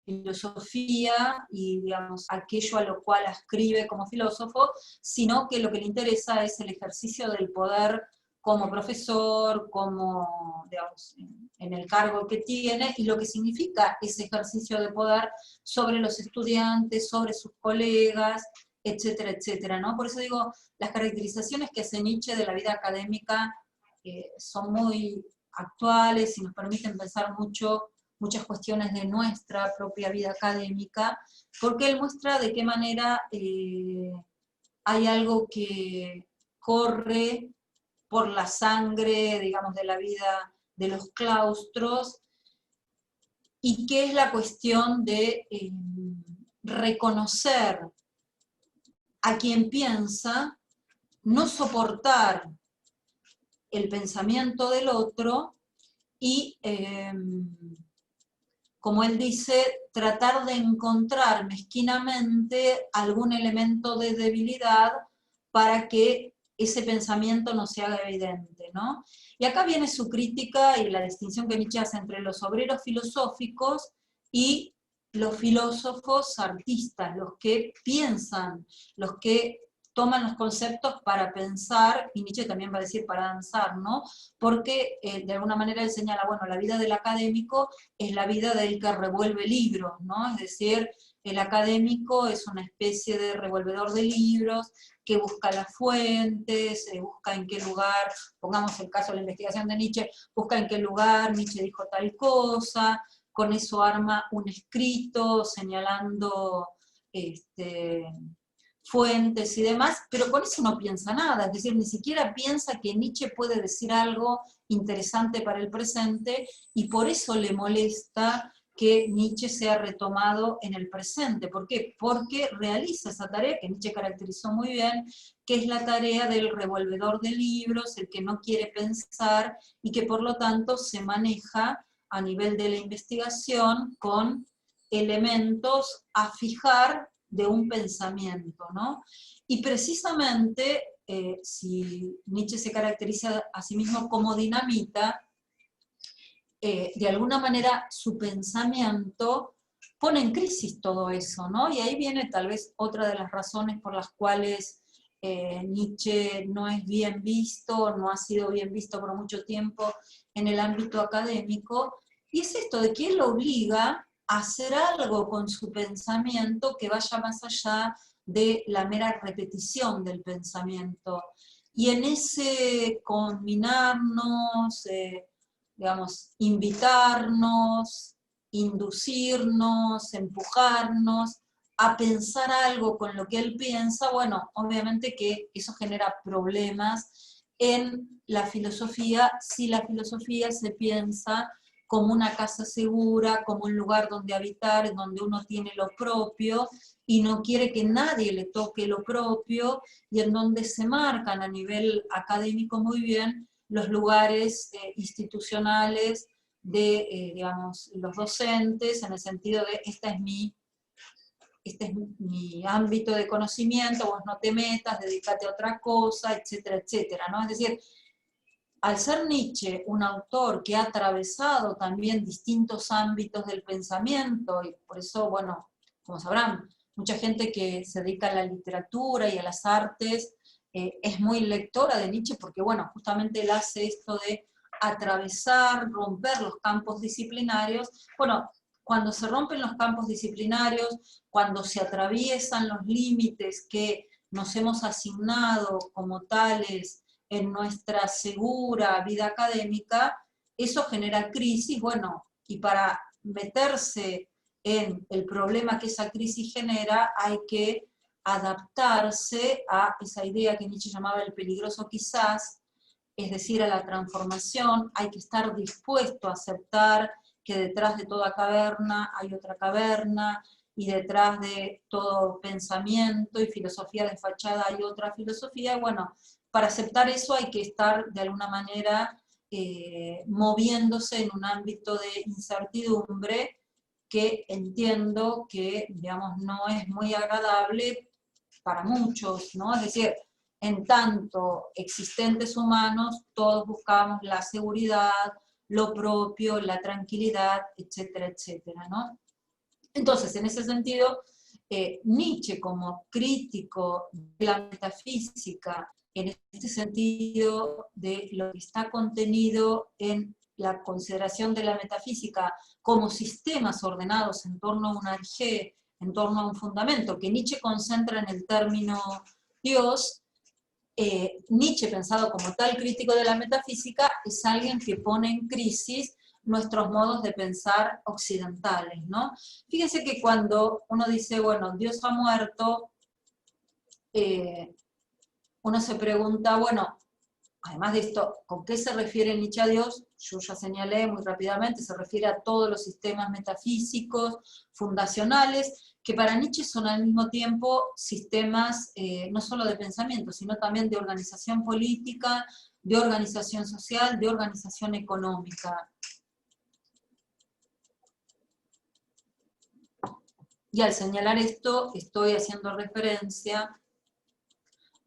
filosofía y, digamos, aquello a lo cual ascribe como filósofo, sino que lo que le interesa es el ejercicio del poder como profesor, como, digamos, en el cargo que tiene, y lo que significa ese ejercicio de poder sobre los estudiantes, sobre sus colegas, etcétera, etcétera, ¿no? Por eso digo, las caracterizaciones que hace Nietzsche de la vida académica son muy actuales y nos permiten pensar muchas cuestiones de nuestra propia vida académica, porque él muestra de qué manera hay algo que corre por la sangre, digamos, de la vida de los claustros, y que es la cuestión de reconocer a quien piensa, no soportar el pensamiento del otro y, como él dice, tratar de encontrar mezquinamente algún elemento de debilidad para que ese pensamiento no se haga evidente, ¿no? Y acá viene su crítica y la distinción que Nietzsche hace entre los obreros filosóficos y los filósofos artistas, los que piensan, los que toman los conceptos para pensar, y Nietzsche también va a decir para danzar, ¿no? Porque de alguna manera él señala, bueno, la vida del académico es la vida del que revuelve libros, ¿no? Es decir, el académico es una especie de revolvedor de libros que busca las fuentes, busca en qué lugar, pongamos el caso de la investigación de Nietzsche, busca en qué lugar Nietzsche dijo tal cosa, con eso arma un escrito señalando fuentes y demás, pero con eso no piensa nada, es decir, ni siquiera piensa que Nietzsche puede decir algo interesante para el presente, y por eso le molesta que Nietzsche sea retomado en el presente. ¿Por qué? Porque realiza esa tarea que Nietzsche caracterizó muy bien, que es la tarea del revolvedor de libros, el que no quiere pensar y que por lo tanto se maneja a nivel de la investigación con elementos a fijar de un pensamiento, ¿no? Y precisamente, si Nietzsche se caracteriza a sí mismo como dinamita, de alguna manera su pensamiento pone en crisis todo eso, ¿no? Y ahí viene tal vez otra de las razones por las cuales Nietzsche no es bien visto, no ha sido bien visto por mucho tiempo en el ámbito académico, y es esto de que él lo obliga a hacer algo con su pensamiento que vaya más allá de la mera repetición del pensamiento. Y en ese combinarnos, digamos, invitarnos, inducirnos, empujarnos a pensar algo con lo que él piensa, bueno, obviamente que eso genera problemas en la filosofía, si la filosofía se piensa como una casa segura, como un lugar donde habitar, donde uno tiene lo propio y no quiere que nadie le toque lo propio, y en donde se marcan a nivel académico muy bien los lugares institucionales de, digamos, los docentes, en el sentido de este es mi ámbito de conocimiento, vos no te metas, dedícate a otra cosa, etcétera, etcétera, ¿no? Es decir, al ser Nietzsche un autor que ha atravesado también distintos ámbitos del pensamiento, y por eso, bueno, como sabrán, mucha gente que se dedica a la literatura y a las artes es muy lectora de Nietzsche, porque, bueno, justamente él hace esto de atravesar, romper los campos disciplinarios. Bueno, cuando se rompen los campos disciplinarios, cuando se atraviesan los límites que nos hemos asignado como tales en nuestra segura vida académica, eso genera crisis, bueno, y para meterse en el problema que esa crisis genera, hay que adaptarse a esa idea que Nietzsche llamaba el peligroso quizás, es decir, a la transformación. Hay que estar dispuesto a aceptar que detrás de toda caverna hay otra caverna, y detrás de todo pensamiento y filosofía de fachada hay otra filosofía. Bueno, para aceptar eso hay que estar de alguna manera moviéndose en un ámbito de incertidumbre que entiendo que, digamos, no es muy agradable para muchos, ¿no? Es decir, en tanto existentes humanos, todos buscamos la seguridad, lo propio, la tranquilidad, etcétera, etcétera, ¿no? Entonces, en ese sentido, Nietzsche como crítico de la metafísica en este sentido de lo que está contenido en la consideración de la metafísica como sistemas ordenados en torno a un arjé, en torno a un fundamento, que Nietzsche concentra en el término Dios. Nietzsche, pensado como tal crítico de la metafísica, es alguien que pone en crisis nuestros modos de pensar occidentales, ¿no? Fíjense que cuando uno dice, bueno, Dios ha muerto, uno se pregunta, bueno, además de esto, ¿con qué se refiere Nietzsche a Dios? Yo ya señalé muy rápidamente, se refiere a todos los sistemas metafísicos, fundacionales, que para Nietzsche son al mismo tiempo sistemas no solo de pensamiento, sino también de organización política, de organización social, de organización económica. Y al señalar esto, estoy haciendo referencia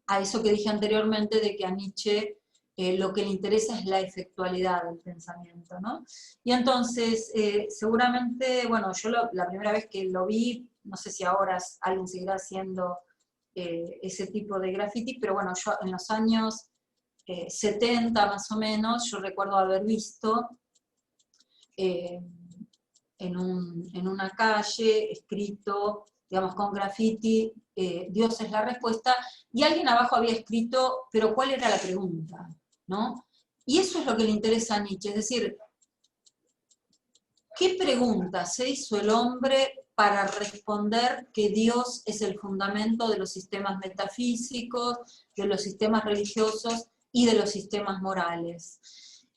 a eso que dije anteriormente, de que a Nietzsche lo que le interesa es la efectualidad del pensamiento, ¿no? Y entonces, seguramente, bueno, yo la primera vez que lo vi, no sé si ahora alguien seguirá haciendo ese tipo de graffiti, pero bueno, yo en los años 70 más o menos, yo recuerdo haber visto en una calle escrito, digamos, con graffiti, Dios es la respuesta, y alguien abajo había escrito, pero ¿cuál era la pregunta? ¿No? Y eso es lo que le interesa a Nietzsche, es decir, ¿qué pregunta se hizo el hombre para responder que Dios es el fundamento de los sistemas metafísicos, de los sistemas religiosos y de los sistemas morales?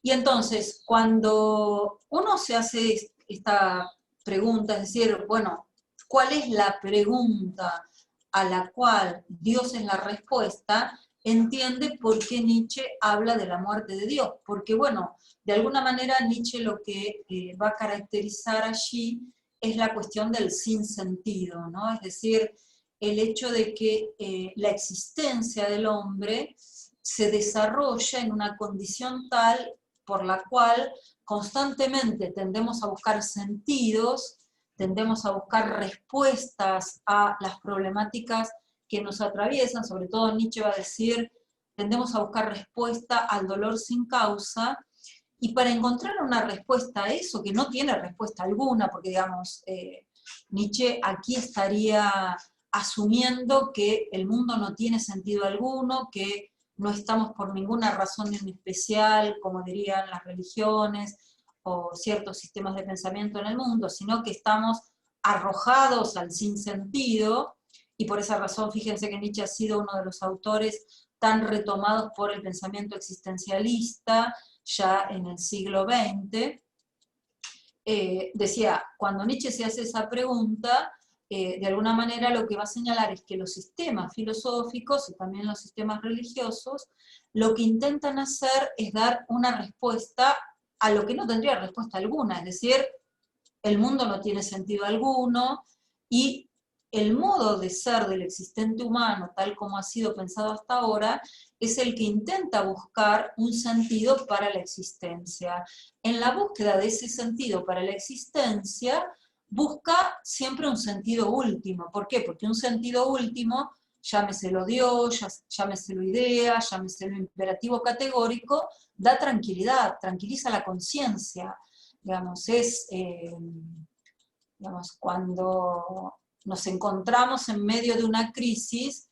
Y entonces, cuando uno se hace esta pregunta, es decir, bueno, ¿cuál es la pregunta a la cual Dios es la respuesta? Entiende por qué Nietzsche habla de la muerte de Dios, porque bueno, de alguna manera Nietzsche lo que va a caracterizar allí es la cuestión del sinsentido, ¿no? Es decir, el hecho de que la existencia del hombre se desarrolla en una condición tal por la cual constantemente tendemos a buscar sentidos, tendemos a buscar respuestas a las problemáticas que nos atraviesan, sobre todo Nietzsche va a decir, tendemos a buscar respuesta al dolor sin causa, y para encontrar una respuesta a eso, que no tiene respuesta alguna, porque digamos, Nietzsche aquí estaría asumiendo que el mundo no tiene sentido alguno, que no estamos por ninguna razón en especial, como dirían las religiones o ciertos sistemas de pensamiento en el mundo, sino que estamos arrojados al sinsentido, y por esa razón fíjense que Nietzsche ha sido uno de los autores tan retomados por el pensamiento existencialista ya en el siglo XX. Decía, cuando Nietzsche se hace esa pregunta, de alguna manera lo que va a señalar es que los sistemas filosóficos y también los sistemas religiosos lo que intentan hacer es dar una respuesta a lo que no tendría respuesta alguna, es decir, el mundo no tiene sentido alguno y el modo de ser del existente humano, tal como ha sido pensado hasta ahora, es el que intenta buscar un sentido para la existencia. En la búsqueda de ese sentido para la existencia, busca siempre un sentido último. ¿Por qué? Porque un sentido último, llámeselo Dios, llámeselo idea, llámeselo imperativo categórico, da tranquilidad, tranquiliza la conciencia. Digamos, digamos, cuando nos encontramos en medio de una crisis,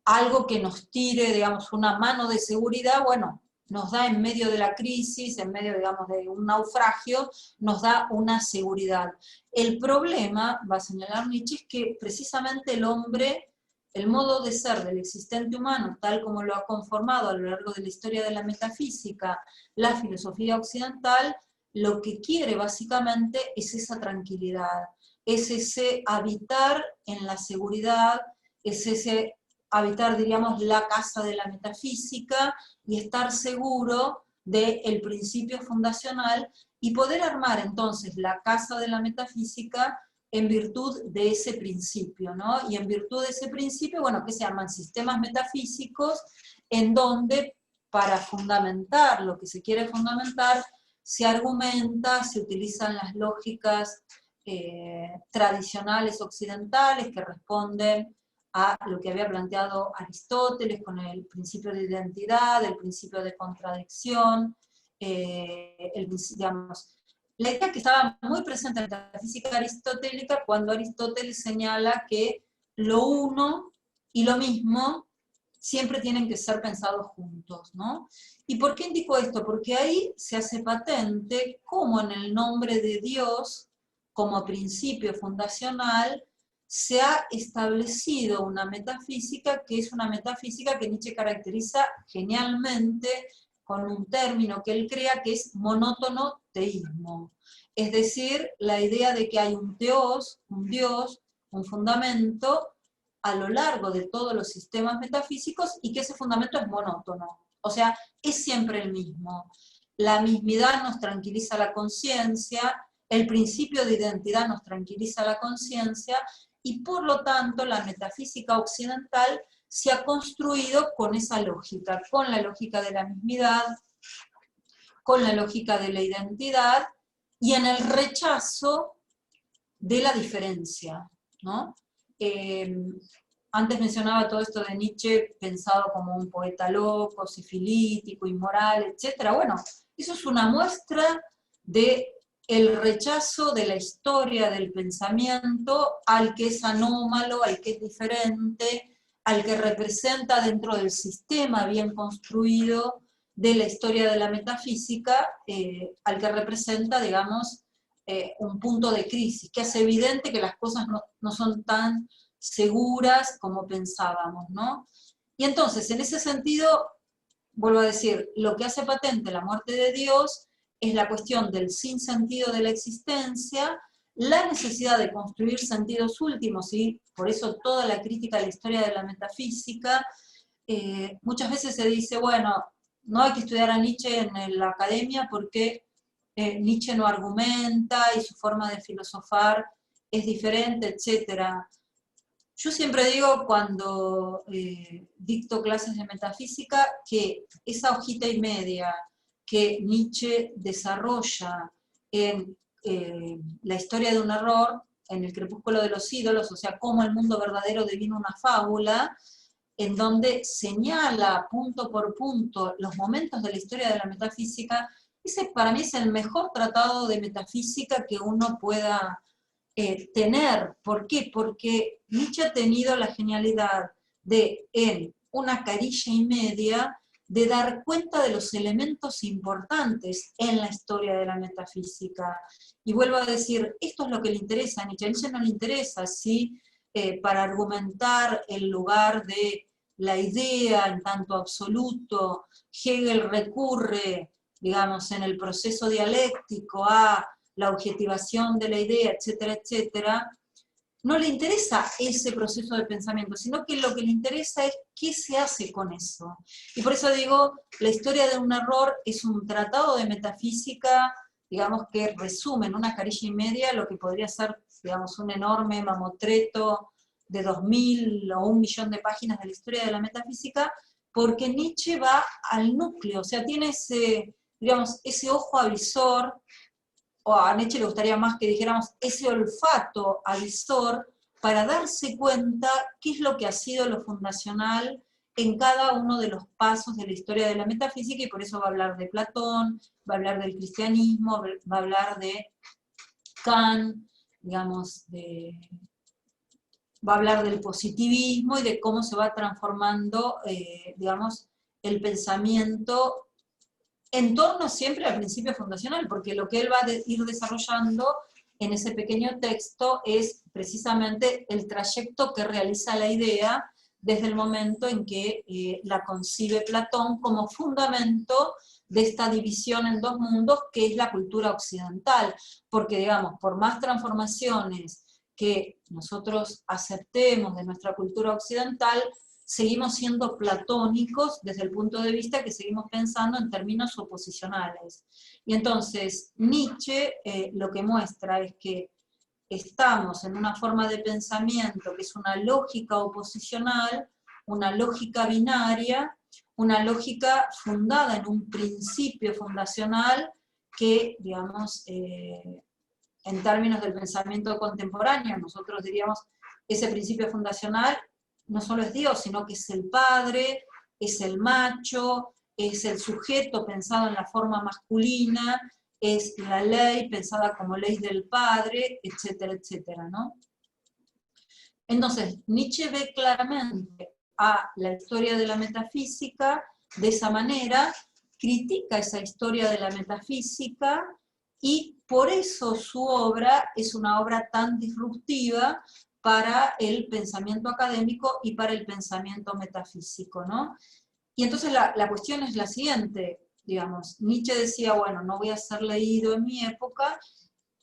algo que nos tire, digamos, una mano de seguridad, bueno, nos da en medio de la crisis, en medio, digamos, de un naufragio, nos da una seguridad. El problema, va a señalar Nietzsche, es que precisamente el hombre, el modo de ser del existente humano, tal como lo ha conformado a lo largo de la historia de la metafísica, la filosofía occidental, lo que quiere básicamente es esa tranquilidad, es ese habitar en la seguridad, es ese habitar, diríamos, la casa de la metafísica y estar seguro del principio fundacional y poder armar entonces la casa de la metafísica en virtud de ese principio, ¿no? Y en virtud de ese principio, bueno, que se llaman sistemas metafísicos, en donde para fundamentar lo que se quiere fundamentar, se argumenta, se utilizan las lógicas tradicionales occidentales que responden a lo que había planteado Aristóteles con el principio de identidad, el principio de contradicción, digamos, la idea que estaba muy presente en la metafísica aristotélica cuando Aristóteles señala que lo uno y lo mismo siempre tienen que ser pensados juntos, ¿no? ¿Y por qué indico esto? Porque ahí se hace patente cómo en el nombre de Dios, como principio fundacional, se ha establecido una metafísica que es una metafísica que Nietzsche caracteriza genialmente con un término que él crea que es monótono teísmo. Es decir, la idea de que hay un teos, un Dios, un fundamento a lo largo de todos los sistemas metafísicos y que ese fundamento es monótono. O sea, es siempre el mismo. La mismidad nos tranquiliza la conciencia, el principio de identidad nos tranquiliza la conciencia y por lo tanto la metafísica occidental se ha construido con esa lógica, con la lógica de la mismidad, con la lógica de la identidad y en el rechazo de la diferencia, ¿no? Antes mencionaba todo esto de Nietzsche pensado como un poeta loco, sifilítico, inmoral, etc. Bueno, eso es una muestra de el rechazo de la historia del pensamiento al que es anómalo, al que es diferente, al que representa dentro del sistema bien construido de la historia de la metafísica, al que representa, digamos, un punto de crisis, que hace evidente que las cosas no son tan seguras como pensábamos, ¿no? Y entonces, en ese sentido, vuelvo a decir, lo que hace patente la muerte de Dios es la cuestión del sinsentido de la existencia, la necesidad de construir sentidos últimos, y por eso toda la crítica a la historia de la metafísica, muchas veces se dice, bueno, no hay que estudiar a Nietzsche en la academia porque Nietzsche no argumenta y su forma de filosofar es diferente, etc. Yo siempre digo cuando dicto clases de metafísica que esa hojita y media que Nietzsche desarrolla en la historia de un error, en el crepúsculo de los ídolos, o sea, cómo el mundo verdadero devino una fábula, en donde señala punto por punto los momentos de la historia de la metafísica, ese para mí es el mejor tratado de metafísica que uno pueda tener. ¿Por qué? Porque Nietzsche ha tenido la genialidad de, en una carilla y media, de dar cuenta de los elementos importantes en la historia de la metafísica. Y vuelvo a decir, esto es lo que le interesa a Nietzsche. A Nietzsche no le interesa si para argumentar el lugar de la idea en tanto absoluto, Hegel recurre, digamos, en el proceso dialéctico a la objetivación de la idea, etcétera, etcétera, no le interesa ese proceso de pensamiento, sino que lo que le interesa es qué se hace con eso. Y por eso digo, la historia de un error es un tratado de metafísica, digamos, que resume en una carilla y media lo que podría ser, digamos, un enorme mamotreto de 2000 o 1.000.000 de páginas de la historia de la metafísica, porque Nietzsche va al núcleo, o sea, tiene ese, digamos, ese ojo avisor, o a Nietzsche le gustaría más que dijéramos ese olfato avisor para darse cuenta qué es lo que ha sido lo fundacional en cada uno de los pasos de la historia de la metafísica, y por eso va a hablar de Platón, va a hablar del cristianismo, va a hablar de Kant, digamos, va a hablar del positivismo y de cómo se va transformando, digamos, el pensamiento en torno siempre al principio fundacional, porque lo que él va a ir desarrollando en ese pequeño texto es precisamente el trayecto que realiza la idea desde el momento en que la concibe Platón como fundamento de esta división en dos mundos que es la cultura occidental, porque digamos, por más transformaciones que nosotros aceptemos de nuestra cultura occidental, seguimos siendo platónicos desde el punto de vista que seguimos pensando en términos oposicionales. Y entonces Nietzsche lo que muestra es que estamos en una forma de pensamiento que es una lógica oposicional, una lógica binaria, una lógica fundada en un principio fundacional que, digamos, en términos del pensamiento contemporáneo, nosotros diríamos ese principio fundacional no solo es Dios, sino que es el padre, es el macho, es el sujeto pensado en la forma masculina, es la ley pensada como ley del padre, etcétera, etcétera, ¿no? Entonces, Nietzsche ve claramente a la historia de la metafísica de esa manera, critica esa historia de la metafísica y por eso su obra es una obra tan disruptiva para el pensamiento académico y para el pensamiento metafísico, ¿no? Y entonces la cuestión es la siguiente, digamos, Nietzsche decía, bueno, no voy a ser leído en mi época,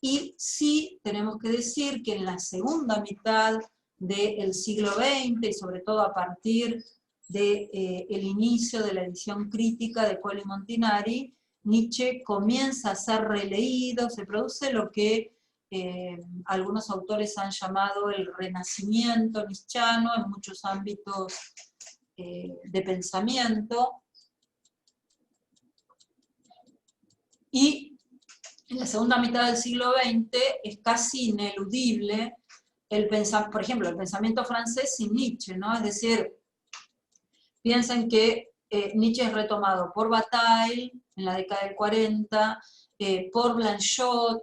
y sí tenemos que decir que en la segunda mitad del siglo XX, y sobre todo a partir del inicio de la edición crítica de Coelho y Montinari, Nietzsche comienza a ser releído, se produce lo que algunos autores han llamado el renacimiento nietzscheano en muchos ámbitos de pensamiento, y en la segunda mitad del siglo XX es casi ineludible por ejemplo, el pensamiento francés sin Nietzsche, ¿no? Es decir, piensen que Nietzsche es retomado por Bataille en la década del 40, por Blanchot,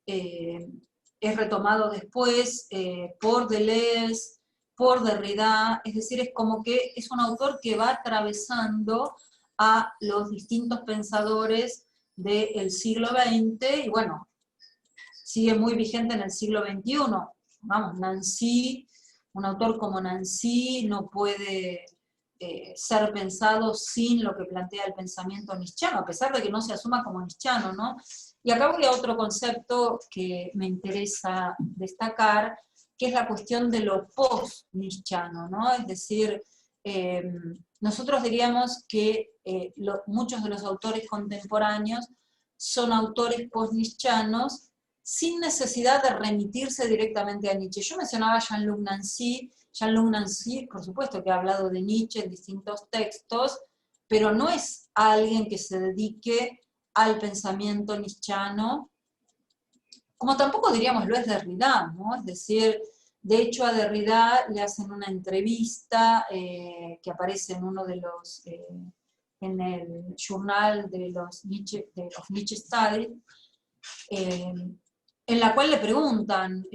es retomado después por Deleuze, por Derrida, es decir, es como que es un autor que va atravesando a los distintos pensadores del siglo XX, y bueno, sigue muy vigente en el siglo XXI. Vamos, Nancy, un autor como Nancy no puede ser pensado sin lo que plantea el pensamiento nietzscheano, a pesar de que no se asuma como nietzscheano, ¿no? Y acá voy a otro concepto que me interesa destacar, que es la cuestión de lo post-nietzscheano, ¿no? Es decir, nosotros diríamos que muchos de los autores contemporáneos son autores post-nietzscheanos sin necesidad de remitirse directamente a Nietzsche. Yo mencionaba a Jean-Luc Nancy. Jean-Luc Nancy, por supuesto que ha hablado de Nietzsche en distintos textos, pero no es alguien que se dedique al pensamiento nietzscheano, como tampoco diríamos lo es Derrida, ¿no? Es decir, de hecho a Derrida le hacen una entrevista que aparece en uno de los, en el journal de los Nietzsche, of Nietzsche Studies, en la cual le preguntan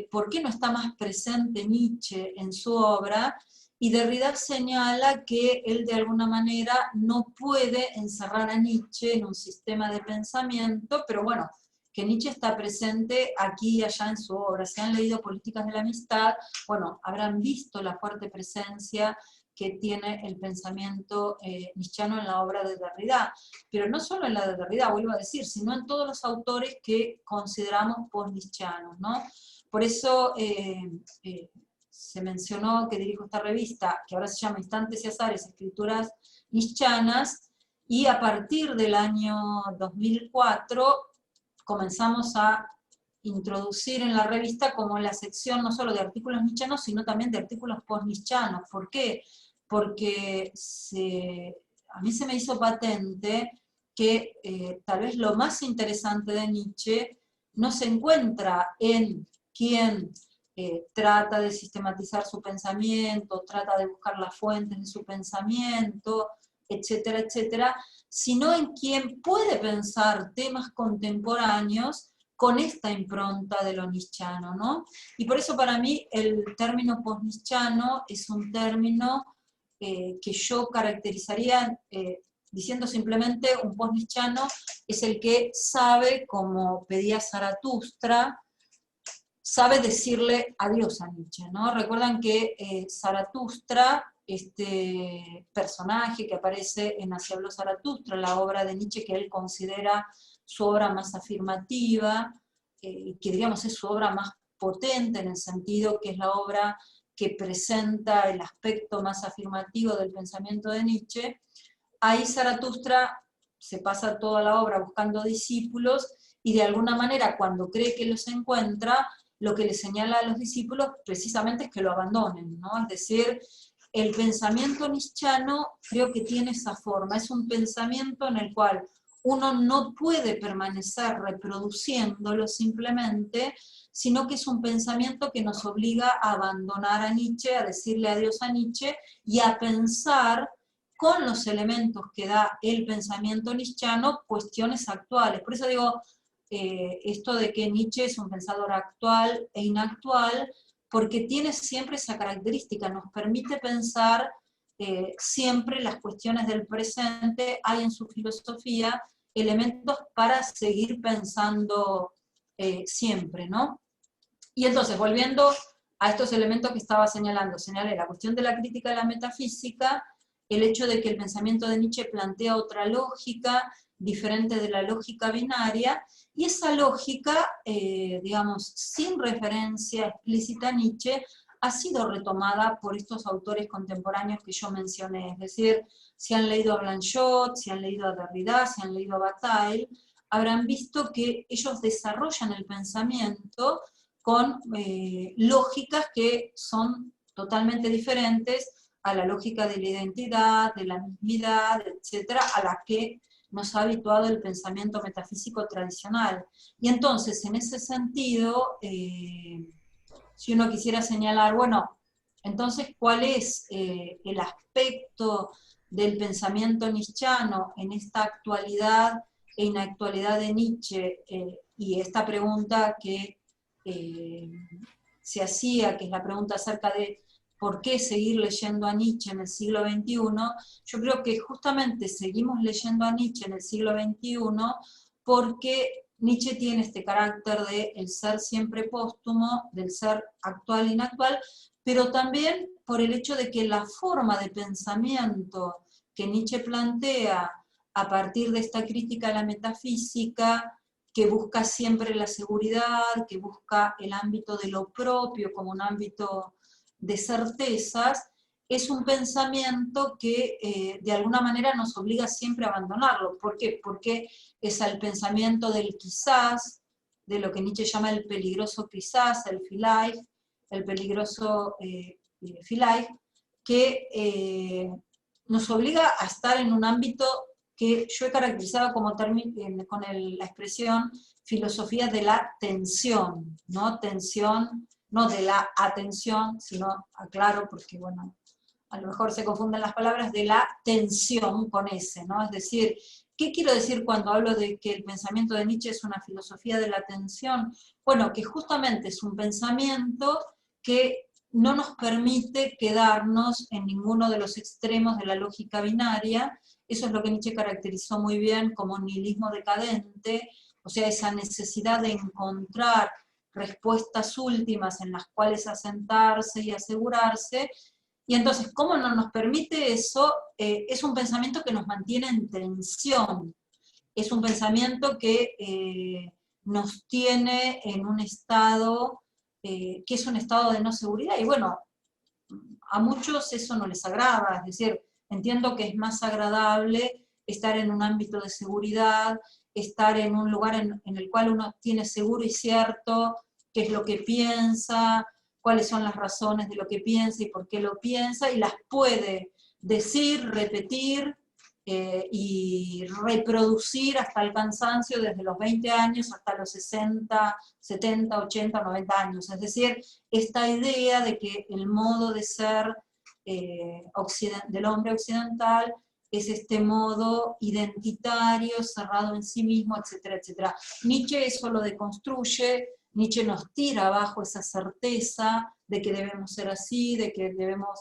por qué no está más presente Nietzsche en su obra, y Derrida señala que él de alguna manera no puede encerrar a Nietzsche en un sistema de pensamiento, pero bueno, que Nietzsche está presente aquí y allá en su obra. Si han leído Políticas de la Amistad, bueno, habrán visto la fuerte presencia que tiene el pensamiento nietzscheano en la obra de Derrida, pero no solo en la de Derrida, vuelvo a decir, sino en todos los autores que consideramos post-nietzscheanos, ¿no? Por eso se mencionó que dirijo esta revista, que ahora se llama Instantes y Azares, Escrituras Nietzscheanas, y a partir del año 2004 comenzamos a introducir en la revista como la sección no solo de artículos nietzscheanos, sino también de artículos post-nietzscheanos. ¿Por qué? Porque a mí se me hizo patente que tal vez lo más interesante de Nietzsche no se encuentra en quien trata de sistematizar su pensamiento, trata de buscar las fuentes de su pensamiento, etcétera, etcétera, sino en quien puede pensar temas contemporáneos con esta impronta de lo nietzscheano, ¿no? Y por eso para mí el término post-nietzscheano es un término que yo caracterizaría diciendo simplemente un post-nietzscheano es el que sabe, como pedía Zaratustra, sabe decirle adiós a Nietzsche, ¿no? Recuerdan que Zaratustra, este personaje que aparece en Así habló Zaratustra, la obra de Nietzsche que él considera su obra más afirmativa, que digamos es su obra más potente en el sentido que es la obra que presenta el aspecto más afirmativo del pensamiento de Nietzsche, ahí Zaratustra se pasa toda la obra buscando discípulos y de alguna manera cuando cree que los encuentra, lo que le señala a los discípulos precisamente es que lo abandonen, ¿no? Es decir, el pensamiento nietzscheano creo que tiene esa forma, es un pensamiento en el cual uno no puede permanecer reproduciéndolo simplemente, sino que es un pensamiento que nos obliga a abandonar a Nietzsche, a decirle adiós a Nietzsche y a pensar con los elementos que da el pensamiento nietzscheano cuestiones actuales. Por eso digo, esto de que Nietzsche es un pensador actual e inactual, porque tiene siempre esa característica, nos permite pensar siempre las cuestiones del presente, hay en su filosofía elementos para seguir pensando siempre, ¿no? Y entonces, volviendo a estos elementos que estaba señalando, señalé la cuestión de la crítica de la metafísica, el hecho de que el pensamiento de Nietzsche plantea otra lógica, diferente de la lógica binaria, y esa lógica, digamos, sin referencia explícita a Nietzsche, ha sido retomada por estos autores contemporáneos que yo mencioné, es decir, si han leído a Blanchot, si han leído a Derrida, si han leído a Bataille, habrán visto que ellos desarrollan el pensamiento con lógicas que son totalmente diferentes a la lógica de la identidad, de la mismidad, etcétera, a la que nos ha habituado el pensamiento metafísico tradicional. Y entonces, en ese sentido, si uno quisiera señalar, bueno, entonces, ¿cuál es el aspecto del pensamiento nietzscheano en esta actualidad e inactualidad de Nietzsche? Y esta pregunta que se hacía, que es la pregunta acerca de por qué seguir leyendo a Nietzsche en el siglo XXI, yo creo que justamente seguimos leyendo a Nietzsche en el siglo XXI porque Nietzsche tiene este carácter de el ser siempre póstumo, del ser actual e inactual, pero también por el hecho de que la forma de pensamiento que Nietzsche plantea a partir de esta crítica a la metafísica, que busca siempre la seguridad, que busca el ámbito de lo propio como un ámbito de certezas, es un pensamiento que de alguna manera nos obliga siempre a abandonarlo. ¿Por qué? Porque es el pensamiento del quizás, de lo que Nietzsche llama el peligroso quizás, el vielleicht, el peligroso vielleicht, que nos obliga a estar en un ámbito que yo he caracterizado como con la expresión filosofía de la tensión, ¿no? Tensión, no de la atención, sino, aclaro, porque bueno, a lo mejor se confunden las palabras, de la tensión con ese, ¿no? Es decir, ¿qué quiero decir cuando hablo de que el pensamiento de Nietzsche es una filosofía de la tensión? Bueno, que justamente es un pensamiento que no nos permite quedarnos en ninguno de los extremos de la lógica binaria. Eso es lo que Nietzsche caracterizó muy bien como nihilismo decadente, o sea, esa necesidad de encontrar respuestas últimas en las cuales asentarse y asegurarse. Y entonces, ¿cómo no nos permite eso? Es un pensamiento que nos mantiene en tensión, es un pensamiento que nos tiene en un estado que es un estado de no seguridad. Y bueno, a muchos eso no les agrada, es decir, entiendo que es más agradable estar en un ámbito de seguridad, estar en un lugar en el cual uno tiene seguro y cierto qué es lo que piensa, cuáles son las razones de lo que piensa y por qué lo piensa, y las puede decir, repetir y reproducir hasta el cansancio desde los 20 años hasta los 60, 70, 80, 90 años. Es decir, esta idea de que el modo de ser del hombre occidental es este modo identitario, cerrado en sí mismo, etcétera, etcétera. Nietzsche eso lo deconstruye, Nietzsche nos tira abajo esa certeza de que debemos ser así, de que debemos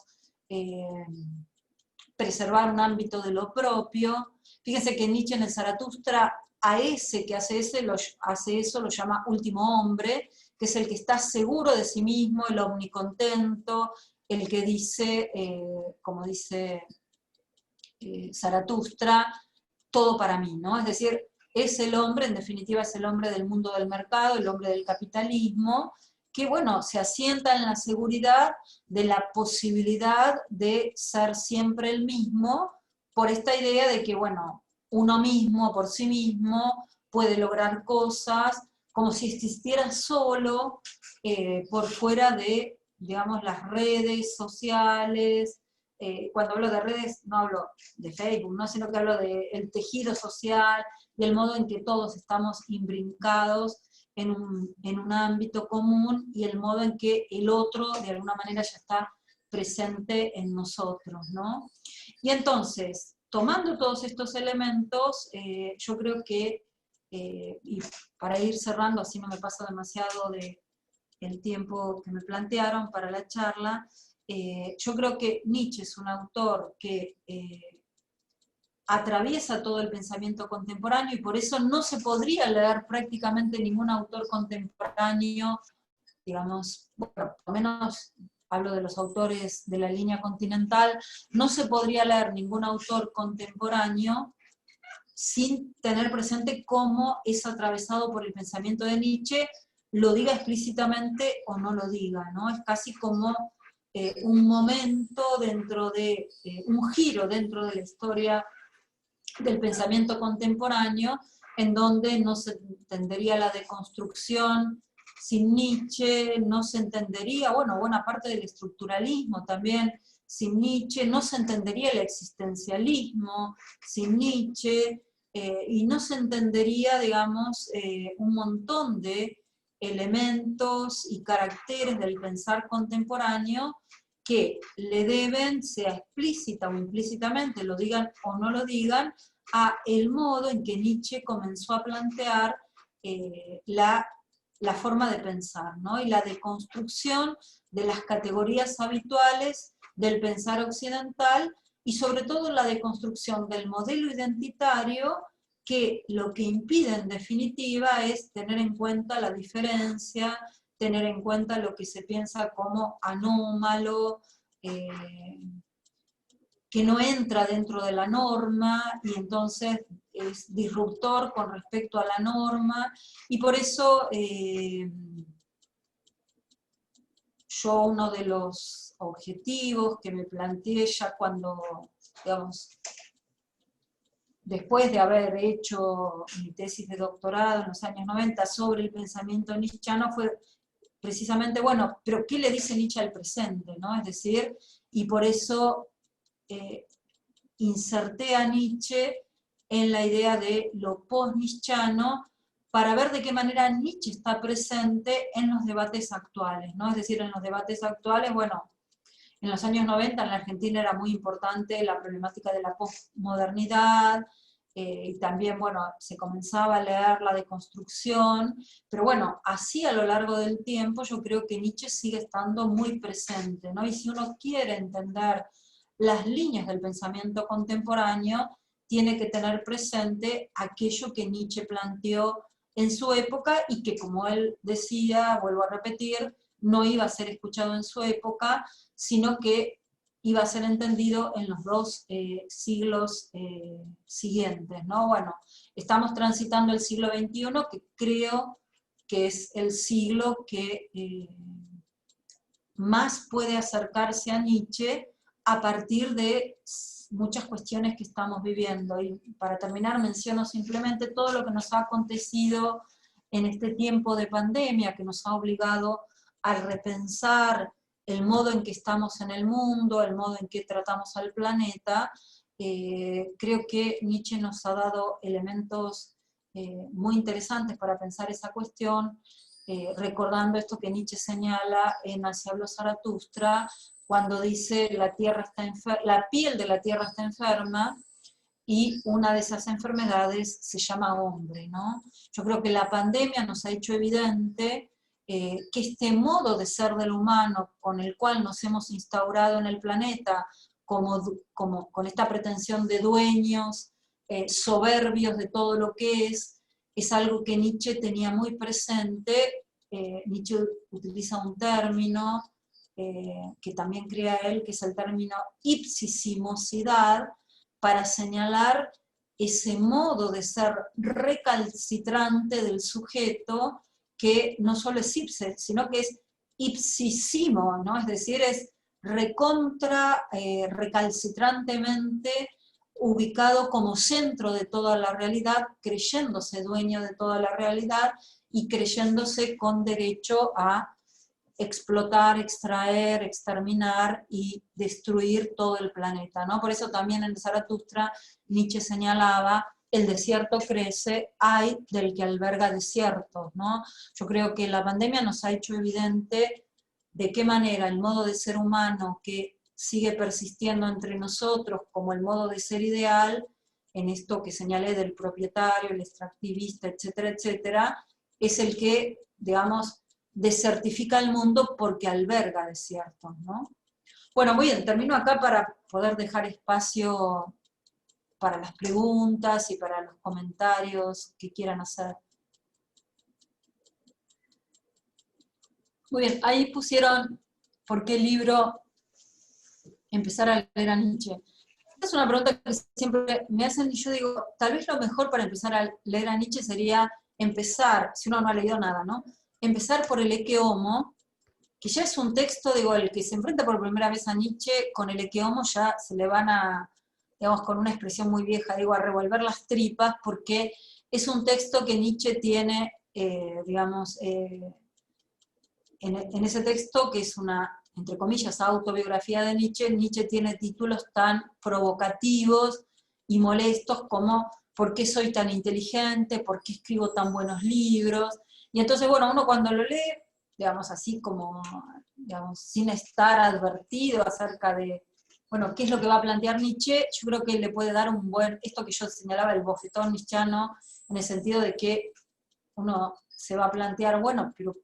preservar un ámbito de lo propio. Fíjense que Nietzsche en el Zaratustra, a ese que hace eso lo llama último hombre, que es el que está seguro de sí mismo, el omnicontento, el que dice, como dice Zaratustra, todo para mí, ¿no? Es decir, es el hombre, en definitiva es el hombre del mundo del mercado, el hombre del capitalismo, que bueno, se asienta en la seguridad de la posibilidad de ser siempre el mismo, por esta idea de que, bueno, uno mismo, por sí mismo, puede lograr cosas como si existiera solo por fuera de, digamos, las redes sociales, cuando hablo de redes no hablo de Facebook, ¿no? Sino que hablo del tejido social y el modo en que todos estamos imbrincados en un ámbito común y el modo en que el otro de alguna manera ya está presente en nosotros, ¿no? Y entonces, tomando todos estos elementos, yo creo que, y para ir cerrando, así no me paso demasiado del tiempo que me plantearon para la charla, yo creo que Nietzsche es un autor que atraviesa todo el pensamiento contemporáneo y por eso no se podría leer prácticamente ningún autor contemporáneo, digamos, bueno, por lo menos hablo de los autores de la línea continental, no se podría leer ningún autor contemporáneo sin tener presente cómo es atravesado por el pensamiento de Nietzsche, lo diga explícitamente o no lo diga, ¿no? Es casi como un momento dentro de, un giro dentro de la historia del pensamiento contemporáneo, en donde no se entendería la deconstrucción sin Nietzsche, no se entendería, bueno, buena parte del estructuralismo también sin Nietzsche, no se entendería el existencialismo sin Nietzsche, y no se entendería, digamos, un montón de elementos y caracteres del pensar contemporáneo que le deben, sea explícita o implícitamente, lo digan o no lo digan, a el modo en que Nietzsche comenzó a plantear la forma de pensar, ¿no? Y la deconstrucción de las categorías habituales del pensar occidental y sobre todo la deconstrucción del modelo identitario que lo que impide en definitiva es tener en cuenta la diferencia, tener en cuenta lo que se piensa como anómalo, que no entra dentro de la norma y entonces es disruptor con respecto a la norma, y por eso yo uno de los objetivos que me planteé ya cuando, digamos, después de haber hecho mi tesis de doctorado en los años 90 sobre el pensamiento nietzscheano fue precisamente, bueno, pero ¿qué le dice Nietzsche al presente? ¿No? Es decir, y por eso inserté a Nietzsche en la idea de lo post-nietzscheano para ver de qué manera Nietzsche está presente en los debates actuales, ¿no? Es decir, en los debates actuales, bueno, en los años 90 en la Argentina era muy importante la problemática de la posmodernidad, y también, bueno, se comenzaba a leer la deconstrucción, pero bueno, así a lo largo del tiempo yo creo que Nietzsche sigue estando muy presente, ¿no? Y si uno quiere entender las líneas del pensamiento contemporáneo, tiene que tener presente aquello que Nietzsche planteó en su época y que, como él decía, vuelvo a repetir, no iba a ser escuchado en su época, sino que iba a ser entendido en los dos siglos siguientes, ¿no? Bueno, estamos transitando el siglo XXI, que creo que es el siglo que más puede acercarse a Nietzsche a partir de muchas cuestiones que estamos viviendo. Y para terminar menciono simplemente todo lo que nos ha acontecido en este tiempo de pandemia, que nos ha obligado a repensar el modo en que estamos en el mundo, el modo en que tratamos al planeta. Creo que Nietzsche nos ha dado elementos muy interesantes para pensar esa cuestión, recordando esto que Nietzsche señala en Así habló Zaratustra, cuando dice la piel de la tierra está enferma, y una de esas enfermedades se llama hombre, ¿no? Yo creo que la pandemia nos ha hecho evidente que este modo de ser del humano con el cual nos hemos instaurado en el planeta, como con esta pretensión de dueños, soberbios de todo lo que es algo que Nietzsche tenía muy presente. Nietzsche utiliza un término que también crea él, que es el término ipsisimosidad, para señalar ese modo de ser recalcitrante del sujeto, que no solo es ipse, sino que es ipsisimo, ¿no? Es decir, es recalcitrantemente ubicado como centro de toda la realidad, creyéndose dueño de toda la realidad y creyéndose con derecho a explotar, extraer, exterminar y destruir todo el planeta, ¿no? Por eso también en Zaratustra Nietzsche señalaba: el desierto crece, hay del que alberga desiertos, ¿no? Yo creo que la pandemia nos ha hecho evidente de qué manera el modo de ser humano que sigue persistiendo entre nosotros como el modo de ser ideal, en esto que señalé del propietario, el extractivista, etcétera, etcétera, es el que, digamos, desertifica el mundo porque alberga desiertos, ¿no? Bueno, muy bien, termino acá para poder dejar espacio para las preguntas y para los comentarios que quieran hacer. Muy bien, ahí pusieron por qué libro empezar a leer a Nietzsche. Esta es una pregunta que siempre me hacen y yo digo, tal vez lo mejor para empezar a leer a Nietzsche sería empezar, si uno no ha leído nada, ¿no? Empezar por el Ecce Homo, que ya es un texto, digo, el que se enfrenta por primera vez a Nietzsche, con el Ecce Homo ya se le van a, digamos, con una expresión muy vieja, digo, a revolver las tripas, porque es un texto que Nietzsche tiene, digamos, en ese texto, que es una, entre comillas, autobiografía de Nietzsche, Nietzsche tiene títulos tan provocativos y molestos como ¿por qué soy tan inteligente? ¿Por qué escribo tan buenos libros? Y entonces, bueno, uno cuando lo lee, digamos, así como, digamos, sin estar advertido acerca de, bueno, qué es lo que va a plantear Nietzsche, yo creo que le puede dar un buen, esto que yo señalaba, el bofetón nietzscheano, en el sentido de que uno se va a plantear, bueno, pero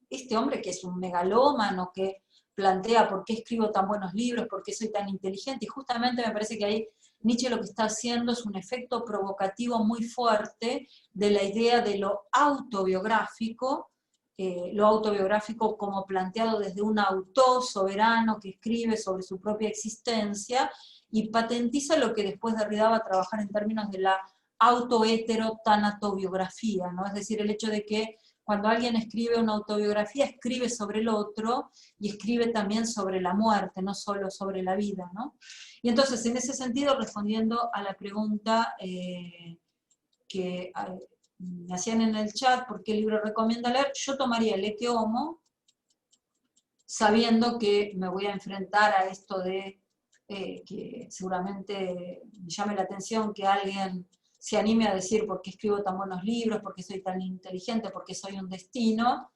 este hombre que es un megalómano, que plantea por qué escribo tan buenos libros, por qué soy tan inteligente, y justamente me parece que ahí Nietzsche lo que está haciendo es un efecto provocativo muy fuerte de la idea de lo autobiográfico como planteado desde un autor soberano que escribe sobre su propia existencia, y patentiza lo que después Derrida va a trabajar en términos de la autoheterotanatobiografía, ¿no? Es decir, el hecho de que cuando alguien escribe una autobiografía, escribe sobre el otro y escribe también sobre la muerte, no solo sobre la vida, ¿no? Y entonces, en ese sentido, respondiendo a la pregunta que me hacían en el chat, ¿por qué libro recomienda leer? Yo tomaría el Ecce Homo, sabiendo que me voy a enfrentar a esto de que seguramente me llame la atención que alguien se anime a decir por qué escribo tan buenos libros, por qué soy tan inteligente, por qué soy un destino,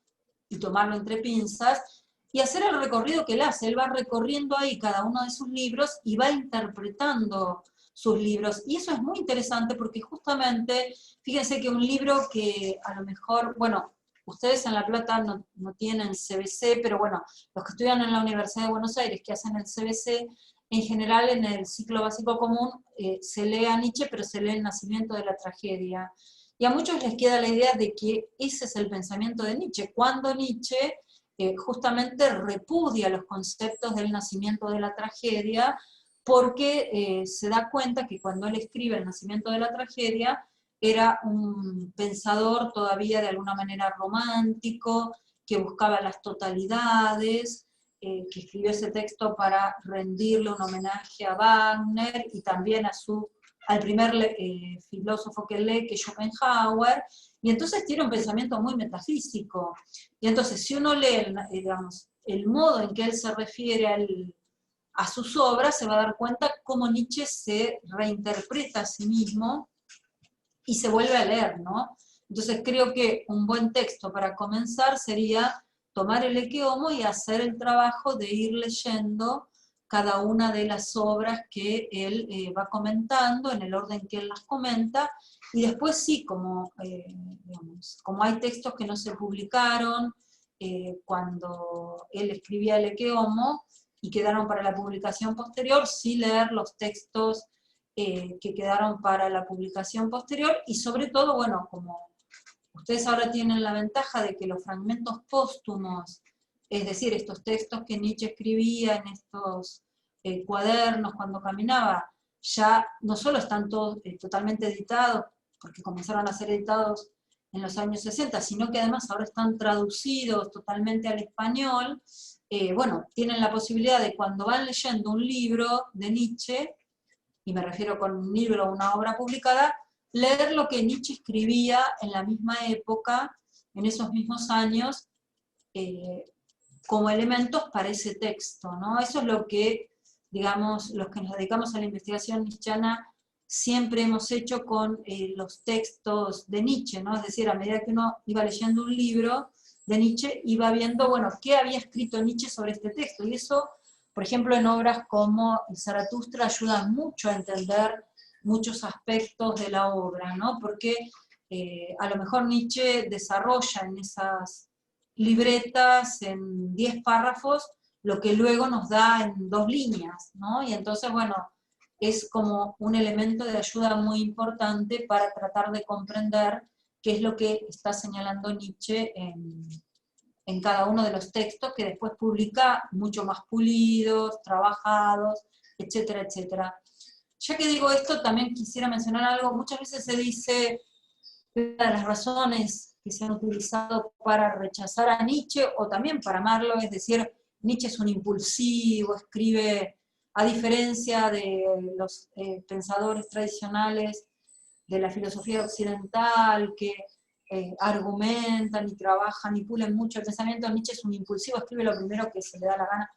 y tomarlo entre pinzas, y hacer el recorrido que él hace. Él va recorriendo ahí cada uno de sus libros y va interpretando sus libros. Y eso es muy interesante porque justamente, fíjense que un libro que a lo mejor, bueno, ustedes en La Plata no tienen CBC, pero bueno, los que estudian en la Universidad de Buenos Aires, que hacen el CBC, en general en el ciclo básico común se lee a Nietzsche, pero se lee El nacimiento de la tragedia. Y a muchos les queda la idea de que ese es el pensamiento de Nietzsche, cuando Nietzsche justamente repudia los conceptos del nacimiento de la tragedia, porque se da cuenta que cuando él escribe El nacimiento de la tragedia, era un pensador todavía de alguna manera romántico, que buscaba las totalidades, que escribió ese texto para rendirle un homenaje a Wagner y también al primer filósofo que lee, que es Schopenhauer, y entonces tiene un pensamiento muy metafísico. Y entonces, si uno lee, digamos, el modo en que él se refiere a sus obras, se va a dar cuenta cómo Nietzsche se reinterpreta a sí mismo y se vuelve a leer, ¿no? Entonces creo que un buen texto para comenzar sería tomar el Ecce Homo y hacer el trabajo de ir leyendo cada una de las obras que él va comentando, en el orden que él las comenta, y después sí, digamos, como hay textos que no se publicaron cuando él escribía el Ecce Homo y quedaron para la publicación posterior, sí leer los textos que quedaron para la publicación posterior, y sobre todo, bueno, como ustedes ahora tienen la ventaja de que los fragmentos póstumos, es decir, estos textos que Nietzsche escribía en estos cuadernos cuando caminaba, ya no solo están todos totalmente editados, porque comenzaron a ser editados en los años 60, sino que además ahora están traducidos totalmente al español. Bueno, tienen la posibilidad de cuando van leyendo un libro de Nietzsche, y me refiero con un libro o una obra publicada, leer lo que Nietzsche escribía en la misma época, en esos mismos años, como elementos para ese texto, ¿no? Eso es lo que, digamos, los que nos dedicamos a la investigación nietzscheana siempre hemos hecho con los textos de Nietzsche, ¿no? Es decir, a medida que uno iba leyendo un libro de Nietzsche, iba viendo, bueno, qué había escrito Nietzsche sobre este texto, y eso, por ejemplo, en obras como el Zaratustra ayuda mucho a entender muchos aspectos de la obra, ¿no? Porque a lo mejor Nietzsche desarrolla en esas libretas, en 10 párrafos, lo que luego nos da en 2 líneas, ¿no? Y entonces, bueno, es como un elemento de ayuda muy importante para tratar de comprender qué es lo que está señalando Nietzsche en cada uno de los textos que después publica mucho más pulidos, trabajados, etcétera, etcétera. Ya que digo esto, también quisiera mencionar algo. Muchas veces se dice que una de las razones que se han utilizado para rechazar a Nietzsche o también para amarlo, es decir, Nietzsche es un impulsivo, escribe, a diferencia de los pensadores tradicionales de la filosofía occidental, que argumentan y trabajan y pulen mucho el pensamiento, Nietzsche es un impulsivo, escribe lo primero que se le da la gana.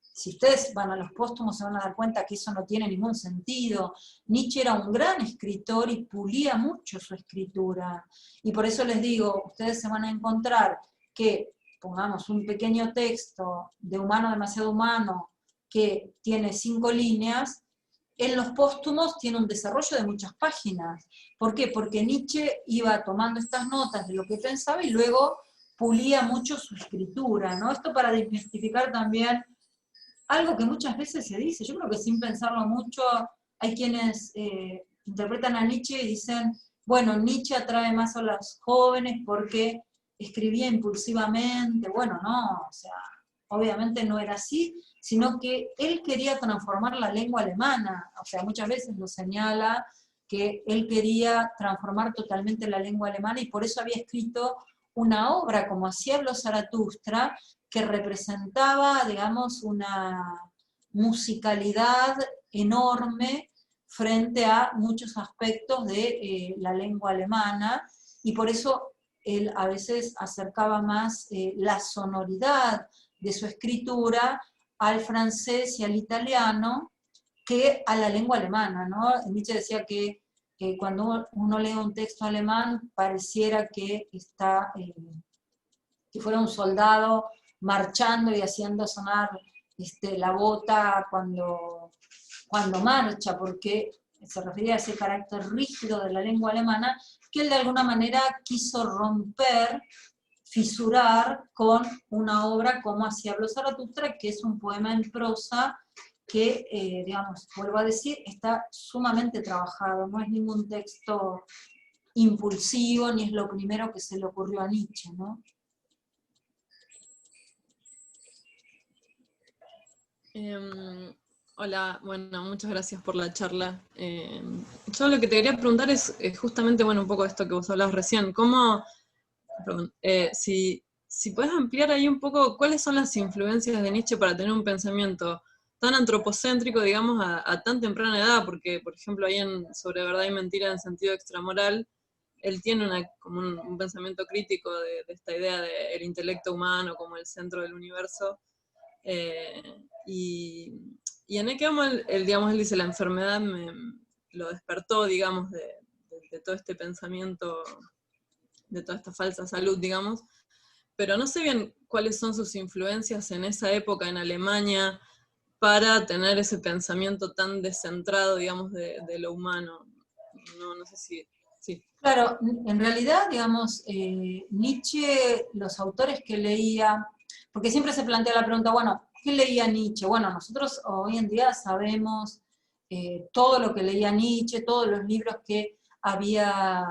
Si ustedes van a los póstumos se van a dar cuenta que eso no tiene ningún sentido. Nietzsche era un gran escritor y pulía mucho su escritura. Y por eso les digo, ustedes se van a encontrar que, pongamos un pequeño texto de Humano demasiado humano, que tiene 5 líneas, en los póstumos tiene un desarrollo de muchas páginas. ¿Por qué? Porque Nietzsche iba tomando estas notas de lo que pensaba y luego pulía mucho su escritura, ¿no? Esto para desmistificar también algo que muchas veces se dice, yo creo que sin pensarlo mucho, hay quienes interpretan a Nietzsche y dicen, bueno, Nietzsche atrae más a los jóvenes porque escribía impulsivamente. Bueno, no, o sea, obviamente no era así, sino que él quería transformar la lengua alemana, o sea, muchas veces lo señala que él quería transformar totalmente la lengua alemana y por eso había escrito una obra como Así habló Zaratustra, que representaba, digamos, una musicalidad enorme frente a muchos aspectos de la lengua alemana, y por eso él a veces acercaba más la sonoridad de su escritura al francés y al italiano que a la lengua alemana, ¿no? Nietzsche decía que cuando uno lee un texto alemán pareciera que está, que fuera un soldado marchando y haciendo sonar la bota cuando marcha, porque se refería a ese carácter rígido de la lengua alemana que él de alguna manera quiso romper, fisurar con una obra como Así habló Zaratustra, que es un poema en prosa que, digamos, vuelvo a decir, está sumamente trabajado, no es ningún texto impulsivo, ni es lo primero que se le ocurrió a Nietzsche, ¿no? Hola, bueno, muchas gracias por la charla. Yo lo que te quería preguntar es justamente, bueno, un poco esto que vos hablabas recién, si puedes ampliar ahí un poco cuáles son las influencias de Nietzsche para tener un pensamiento tan antropocéntrico, digamos, a tan temprana edad, porque, por ejemplo, ahí en Sobre verdad y mentira en sentido extramoral, él tiene como un pensamiento crítico de esta idea del intelecto humano como el centro del universo, y en él, digamos, él dice, la enfermedad lo despertó, digamos, de todo este pensamiento, de toda esta falsa salud, digamos, pero no sé bien cuáles son sus influencias en esa época en Alemania para tener ese pensamiento tan descentrado, digamos, de lo humano. No sé si... Sí. Claro, en realidad, digamos, Nietzsche, los autores que leía, porque siempre se plantea la pregunta, bueno, ¿qué leía Nietzsche? Bueno, nosotros hoy en día sabemos todo lo que leía Nietzsche, todos los libros que había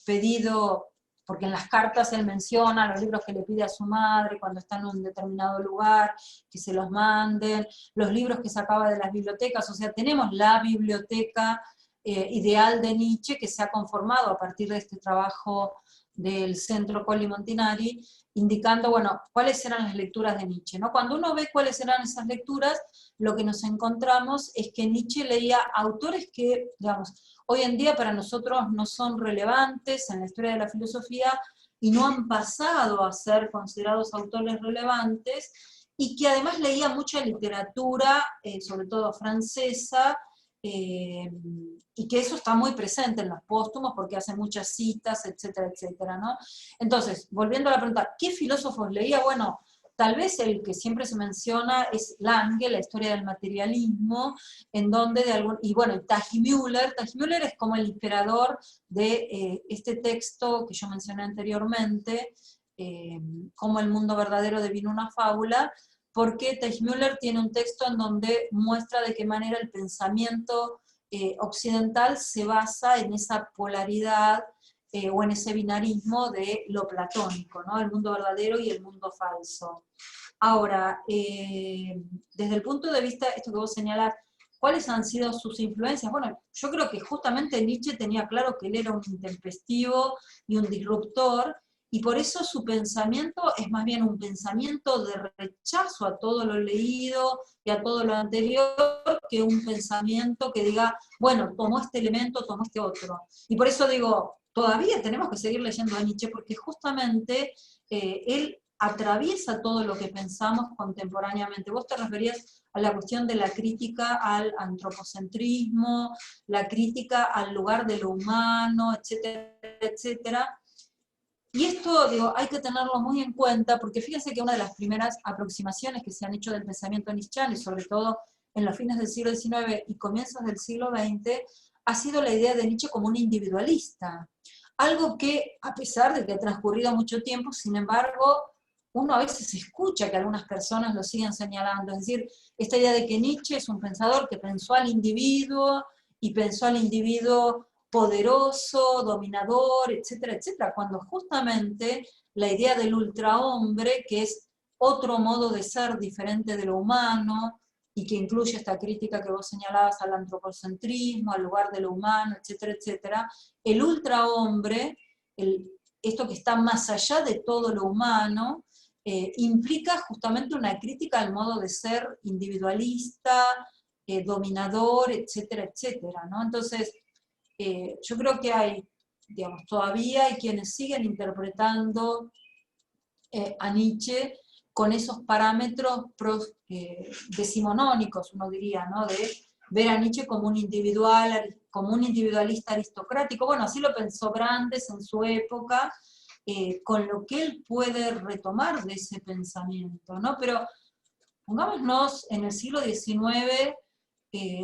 pedido, porque en las cartas él menciona los libros que le pide a su madre cuando está en un determinado lugar, que se los manden, los libros que sacaba de las bibliotecas, o sea, tenemos la biblioteca ideal de Nietzsche que se ha conformado a partir de este trabajo del Centro Colli Montinari, indicando, bueno, cuáles eran las lecturas de Nietzsche, ¿no? Cuando uno ve cuáles eran esas lecturas, lo que nos encontramos es que Nietzsche leía autores que, digamos, hoy en día para nosotros no son relevantes en la historia de la filosofía, y no han pasado a ser considerados autores relevantes, y que además leía mucha literatura, sobre todo francesa, y que eso está muy presente en los póstumos porque hace muchas citas, etcétera, etcétera, ¿no? Entonces, volviendo a la pregunta, ¿qué filósofos leía? Bueno, tal vez el que siempre se menciona es Lange, La historia del materialismo, en donde y bueno, Taggi-Müller es como el inspirador de este texto que yo mencioné anteriormente, Cómo el mundo verdadero devino una fábula, porque Taggi-Müller tiene un texto en donde muestra de qué manera el pensamiento occidental se basa en esa polaridad o en ese binarismo de lo platónico, ¿no? El mundo verdadero y el mundo falso. Ahora, desde el punto de vista, esto que vos señalás, ¿cuáles han sido sus influencias? Bueno, yo creo que justamente Nietzsche tenía claro que él era un intempestivo y un disruptor, y por eso su pensamiento es más bien un pensamiento de rechazo a todo lo leído y a todo lo anterior, que un pensamiento que diga, bueno, tomó este elemento, tomó este otro. Y por eso digo, todavía tenemos que seguir leyendo a Nietzsche, porque justamente él atraviesa todo lo que pensamos contemporáneamente. Vos te referías a la cuestión de la crítica al antropocentrismo, la crítica al lugar de lo humano, etcétera, etcétera. Y esto, digo, hay que tenerlo muy en cuenta, porque fíjense que una de las primeras aproximaciones que se han hecho del pensamiento nietzscheano, y sobre todo en los fines del siglo XIX y comienzos del siglo XX, ha sido la idea de Nietzsche como un individualista. Algo que, a pesar de que ha transcurrido mucho tiempo, sin embargo, uno a veces escucha que algunas personas lo siguen señalando. Es decir, esta idea de que Nietzsche es un pensador que pensó al individuo, y pensó al individuo poderoso, dominador, etcétera, etcétera, cuando justamente la idea del ultrahombre, que es otro modo de ser diferente de lo humano, y que incluye esta crítica que vos señalabas al antropocentrismo, al lugar de lo humano, etcétera, etcétera, el ultrahombre, esto que está más allá de todo lo humano, implica justamente una crítica al modo de ser individualista, dominador, etcétera, etcétera, ¿no? Entonces, yo creo que hay, digamos, todavía hay quienes siguen interpretando a Nietzsche con esos parámetros decimonónicos, uno diría, ¿no? De ver a Nietzsche como un individualista aristocrático. Bueno, así lo pensó Brandes en su época, con lo que él puede retomar de ese pensamiento, ¿no? Pero pongámonos en el siglo XIX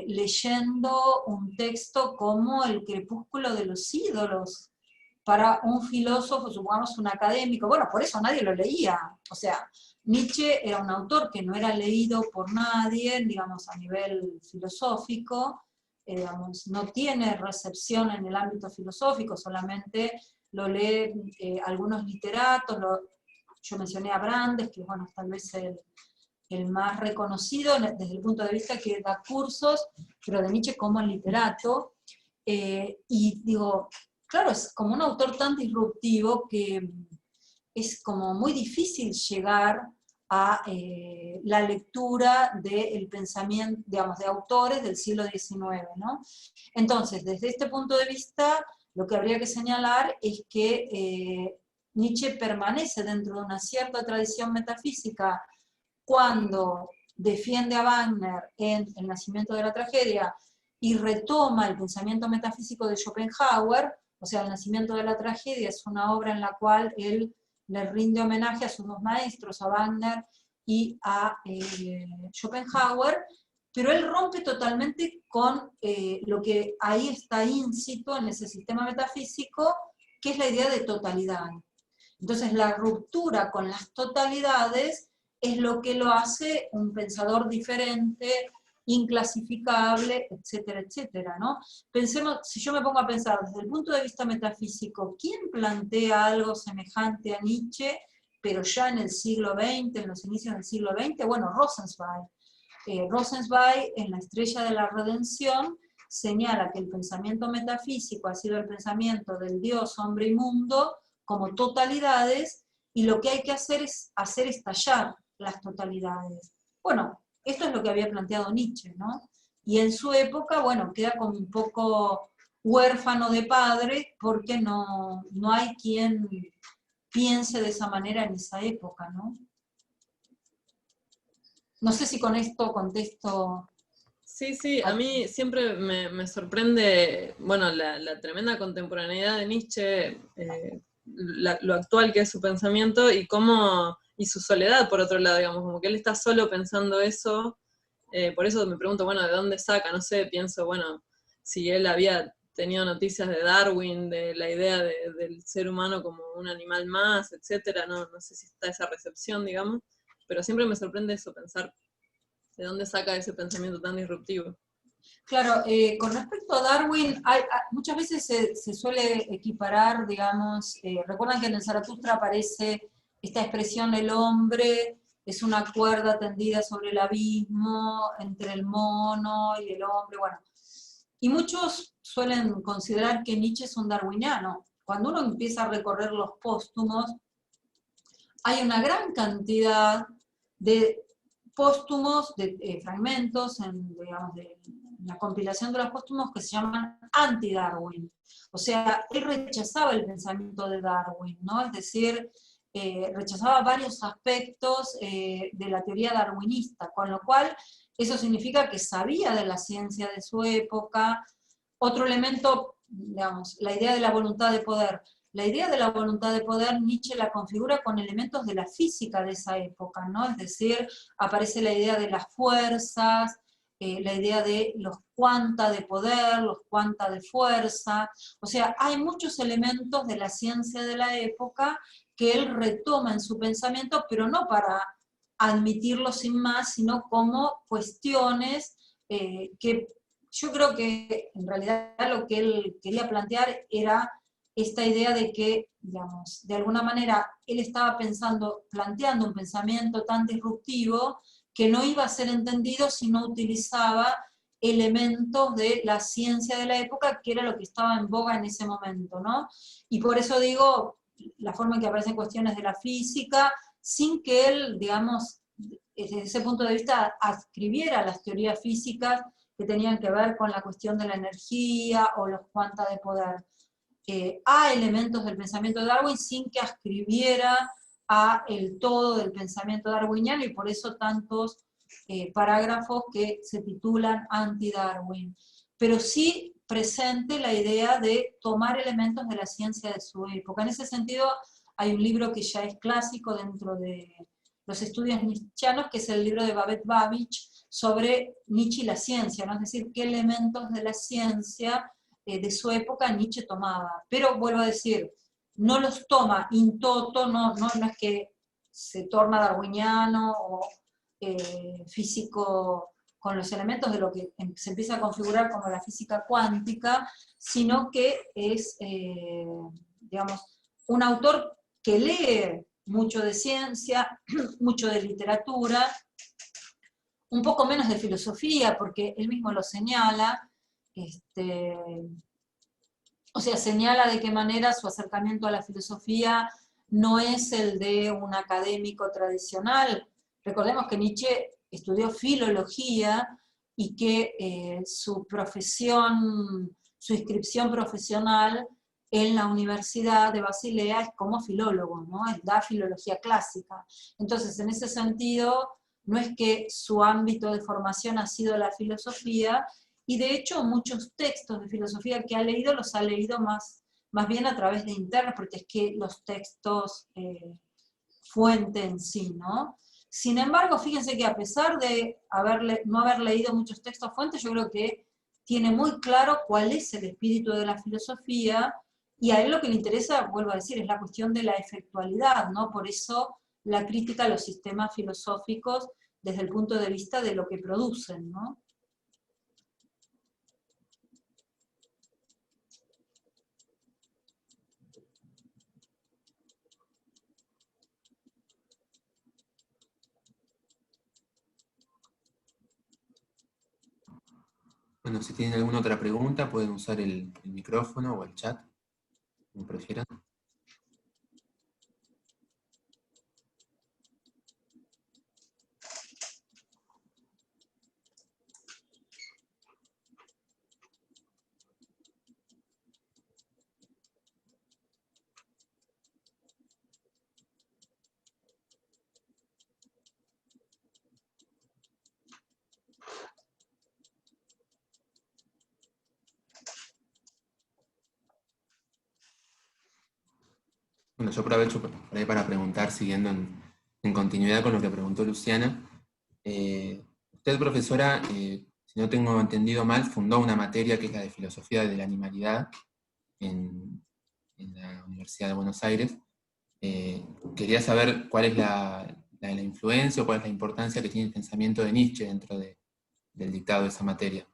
leyendo un texto como El crepúsculo de los ídolos, para un filósofo, supongamos un académico, bueno, por eso nadie lo leía. O sea, Nietzsche era un autor que no era leído por nadie, digamos, a nivel filosófico, digamos, no tiene recepción en el ámbito filosófico, solamente lo leen algunos literatos, yo mencioné a Brandes, que bueno, tal vez el más reconocido desde el punto de vista que da cursos, pero de Nietzsche como literato, y digo, claro, es como un autor tan disruptivo que es como muy difícil llegar a la lectura del pensamiento, digamos, de autores del siglo XIX, ¿no? Entonces, desde este punto de vista, lo que habría que señalar es que Nietzsche permanece dentro de una cierta tradición metafísica cuando defiende a Wagner en El nacimiento de la tragedia y retoma el pensamiento metafísico de Schopenhauer. O sea, El nacimiento de la tragedia es una obra en la cual él le rinde homenaje a sus dos maestros, a Wagner y a Schopenhauer, pero él rompe totalmente con lo que ahí está íncito en ese sistema metafísico, que es la idea de totalidad. Entonces, la ruptura con las totalidades es lo que lo hace un pensador diferente, inclasificable, etcétera, etcétera, ¿no? Pensemos, si yo me pongo a pensar desde el punto de vista metafísico, ¿quién plantea algo semejante a Nietzsche, pero ya en el siglo XX, en los inicios del siglo XX? Bueno, Rosenzweig. Rosenzweig, en La estrella de la redención, señala que el pensamiento metafísico ha sido el pensamiento del Dios, hombre y mundo, como totalidades, y lo que hay que hacer es hacer estallar las totalidades. Bueno, esto es lo que había planteado Nietzsche, ¿no? Y en su época, bueno, queda como un poco huérfano de padre porque no hay quien piense de esa manera en esa época, ¿no? No sé si con esto contesto. Sí, sí, a mí siempre me sorprende, bueno, la tremenda contemporaneidad de Nietzsche, lo actual que es su pensamiento y su soledad, por otro lado, digamos, como que él está solo pensando eso, por eso me pregunto, bueno, ¿de dónde saca? No sé, pienso, bueno, si él había tenido noticias de Darwin, de la idea del ser humano como un animal más, etcétera, no sé si está esa recepción, digamos, pero siempre me sorprende eso, pensar de dónde saca ese pensamiento tan disruptivo. Claro, con respecto a Darwin, muchas veces se suele equiparar, digamos, recuerdan que en el Zaratustra aparece esta expresión, el hombre es una cuerda tendida sobre el abismo entre el mono y el hombre, bueno. Y muchos suelen considerar que Nietzsche es un darwiniano. Cuando uno empieza a recorrer los póstumos, hay una gran cantidad de póstumos, de fragmentos, digamos, de la compilación de los póstumos que se llaman anti-Darwin. O sea, él rechazaba el pensamiento de Darwin, ¿no? Es decir, rechazaba varios aspectos de la teoría darwinista, con lo cual eso significa que sabía de la ciencia de su época. Otro elemento, digamos, la idea de la voluntad de poder. La idea de la voluntad de poder Nietzsche la configura con elementos de la física de esa época, ¿no? Es decir, aparece la idea de las fuerzas, la idea de los cuanta de poder, los cuanta de fuerza. O sea, hay muchos elementos de la ciencia de la época que él retoma en su pensamiento, pero no para admitirlo sin más, sino como cuestiones que yo creo que en realidad lo que él quería plantear era esta idea de que, digamos, de alguna manera él estaba planteando un pensamiento tan disruptivo que no iba a ser entendido si no utilizaba elementos de la ciencia de la época, que era lo que estaba en boga en ese momento, ¿no? Y por eso digo, la forma en que aparecen cuestiones de la física, sin que él, digamos, desde ese punto de vista, adscribiera las teorías físicas que tenían que ver con la cuestión de la energía o los cuanta de poder. A elementos del pensamiento de Darwin sin que ascribiera a el todo del pensamiento darwiniano, y por eso tantos parágrafos que se titulan anti-Darwin. Pero sí presente la idea de tomar elementos de la ciencia de su época. En ese sentido, hay un libro que ya es clásico dentro de los estudios nietzscheanos, que es el libro de Babette Babich sobre Nietzsche y la ciencia, ¿no? Es decir, qué elementos de la ciencia de su época Nietzsche tomaba. Pero vuelvo a decir, no los toma in toto, no es que se torna darwiniano o físico con los elementos de lo que se empieza a configurar como la física cuántica, sino que es, digamos, un autor que lee mucho de ciencia, mucho de literatura, un poco menos de filosofía, porque él mismo lo señala, o sea, señala de qué manera su acercamiento a la filosofía no es el de un académico tradicional. Recordemos que Nietzsche estudió filología y que su profesión, su inscripción profesional en la Universidad de Basilea es como filólogo, ¿no? Da filología clásica. Entonces, en ese sentido, no es que su ámbito de formación ha sido la filosofía, y de hecho muchos textos de filosofía que ha leído los ha leído más bien a través de intérpretes que los textos fuente en sí, ¿no? Sin embargo, fíjense que a pesar de no haber leído muchos textos fuentes, yo creo que tiene muy claro cuál es el espíritu de la filosofía, y a él lo que le interesa, vuelvo a decir, es la cuestión de la efectualidad, ¿no? Por eso la crítica a los sistemas filosóficos desde el punto de vista de lo que producen, ¿no? Bueno, si tienen alguna otra pregunta, pueden usar el micrófono o el chat, como prefieran. Bueno, yo aprovecho por ahí para preguntar, siguiendo en continuidad con lo que preguntó Luciana. Usted, profesora, si no tengo entendido mal, fundó una materia que es la de Filosofía de la Animalidad en la Universidad de Buenos Aires. Quería saber cuál es la influencia o cuál es la importancia que tiene el pensamiento de Nietzsche dentro del dictado de esa materia.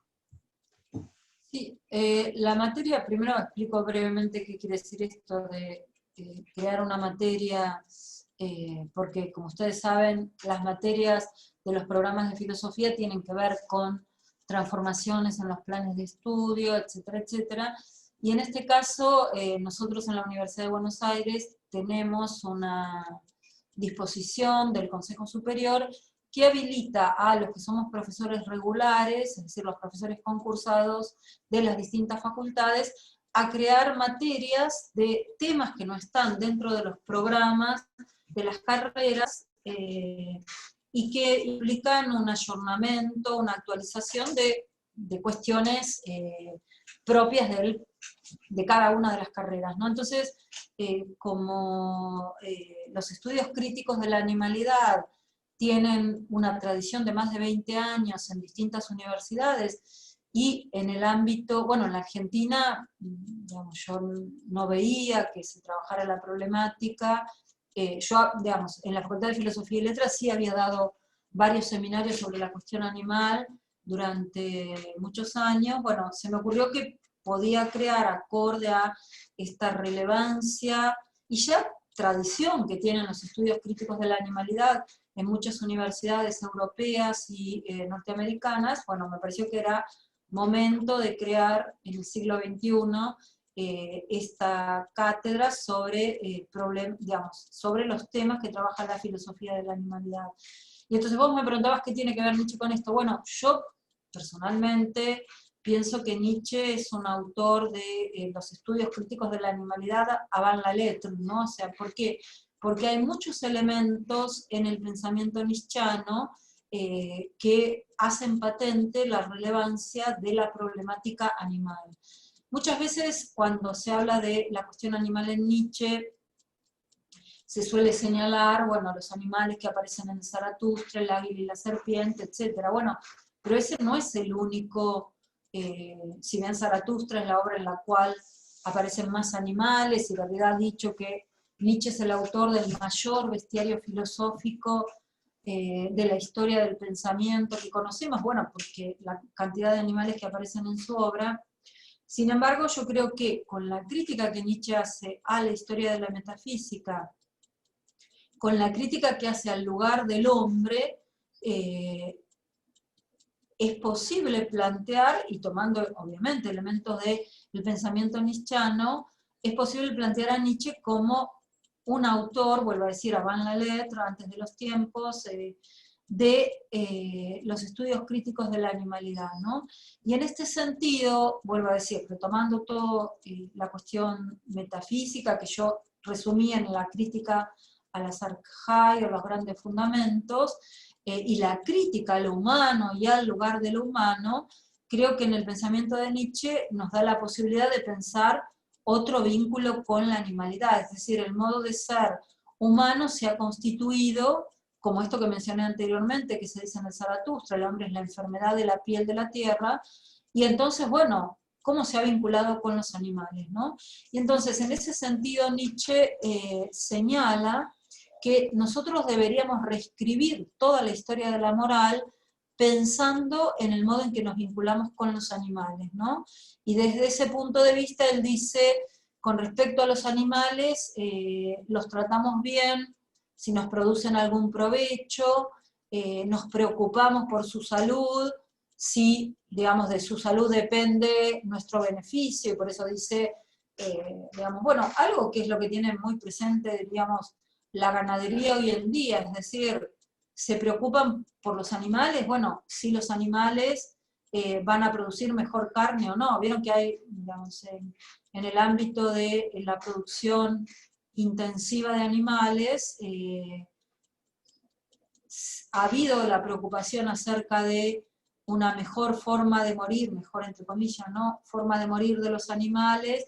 Sí, la materia, primero explico brevemente qué quiere decir esto de crear una materia, porque como ustedes saben, las materias de los programas de filosofía tienen que ver con transformaciones en los planes de estudio, etcétera, etcétera. Y en este caso, nosotros en la Universidad de Buenos Aires tenemos una disposición del Consejo Superior que habilita a los que somos profesores regulares, es decir, los profesores concursados de las distintas facultades, a crear materias de temas que no están dentro de los programas de las carreras y que implican un ayornamiento, una actualización de cuestiones propias de cada una de las carreras, ¿no? Entonces, como los estudios críticos de la animalidad tienen una tradición de más de 20 años en distintas universidades, y en el ámbito, bueno, en la Argentina, digamos, yo no veía que se trabajara la problemática. Yo, digamos, en la Facultad de Filosofía y Letras sí había dado varios seminarios sobre la cuestión animal durante muchos años. Bueno, se me ocurrió que podía crear acorde a esta relevancia y ya tradición que tienen los estudios críticos de la animalidad en muchas universidades europeas y norteamericanas. Bueno, me pareció que era momento de crear en el siglo XXI esta cátedra sobre, digamos, sobre los temas que trabaja la filosofía de la animalidad. Y entonces vos me preguntabas qué tiene que ver Nietzsche con esto. Bueno, yo personalmente pienso que Nietzsche es un autor de los estudios críticos de la animalidad avant la lettre, ¿no? O sea, ¿por qué? Porque hay muchos elementos en el pensamiento nietzscheano que hacen patente la relevancia de la problemática animal. Muchas veces cuando se habla de la cuestión animal en Nietzsche, se suele señalar, bueno, los animales que aparecen en Zaratustra, el águila y la serpiente, etc. Bueno, pero ese no es el único, si bien Zaratustra es la obra en la cual aparecen más animales, y la verdad ha dicho que Nietzsche es el autor del mayor bestiario filosófico de la historia del pensamiento que conocemos, bueno, porque la cantidad de animales que aparecen en su obra. Sin embargo, yo creo que con la crítica que Nietzsche hace a la historia de la metafísica, con la crítica que hace al lugar del hombre, es posible plantear, y tomando obviamente elementos del pensamiento nietzscheano, es posible plantear a Nietzsche como un autor, vuelvo a decir, avant la lettre, antes de los tiempos, de los estudios críticos de la animalidad, ¿no? Y en este sentido, vuelvo a decir, retomando toda la cuestión metafísica que yo resumí en la crítica a las arcai o los grandes fundamentos, y la crítica a lo humano y al lugar de lo humano, creo que en el pensamiento de Nietzsche nos da la posibilidad de pensar otro vínculo con la animalidad, es decir, el modo de ser humano se ha constituido, como esto que mencioné anteriormente, que se dice en el Zaratustra, el hombre es la enfermedad de la piel de la tierra, y entonces, bueno, ¿cómo se ha vinculado con los animales, ¿no? Y entonces, en ese sentido, Nietzsche señala que nosotros deberíamos reescribir toda la historia de la moral pensando en el modo en que nos vinculamos con los animales, ¿no? Y desde ese punto de vista él dice, con respecto a los animales, los tratamos bien, si nos producen algún provecho, nos preocupamos por su salud, si, digamos, de su salud depende nuestro beneficio, y por eso dice, digamos, bueno, algo que es lo que tiene muy presente, digamos, la ganadería hoy en día, es decir, ¿se preocupan por los animales? Bueno, si los animales van a producir mejor carne o no. Vieron que hay, digamos, en el ámbito de la producción intensiva de animales, ha habido la preocupación acerca de una mejor forma de morir, mejor entre comillas, ¿no? Forma de morir de los animales,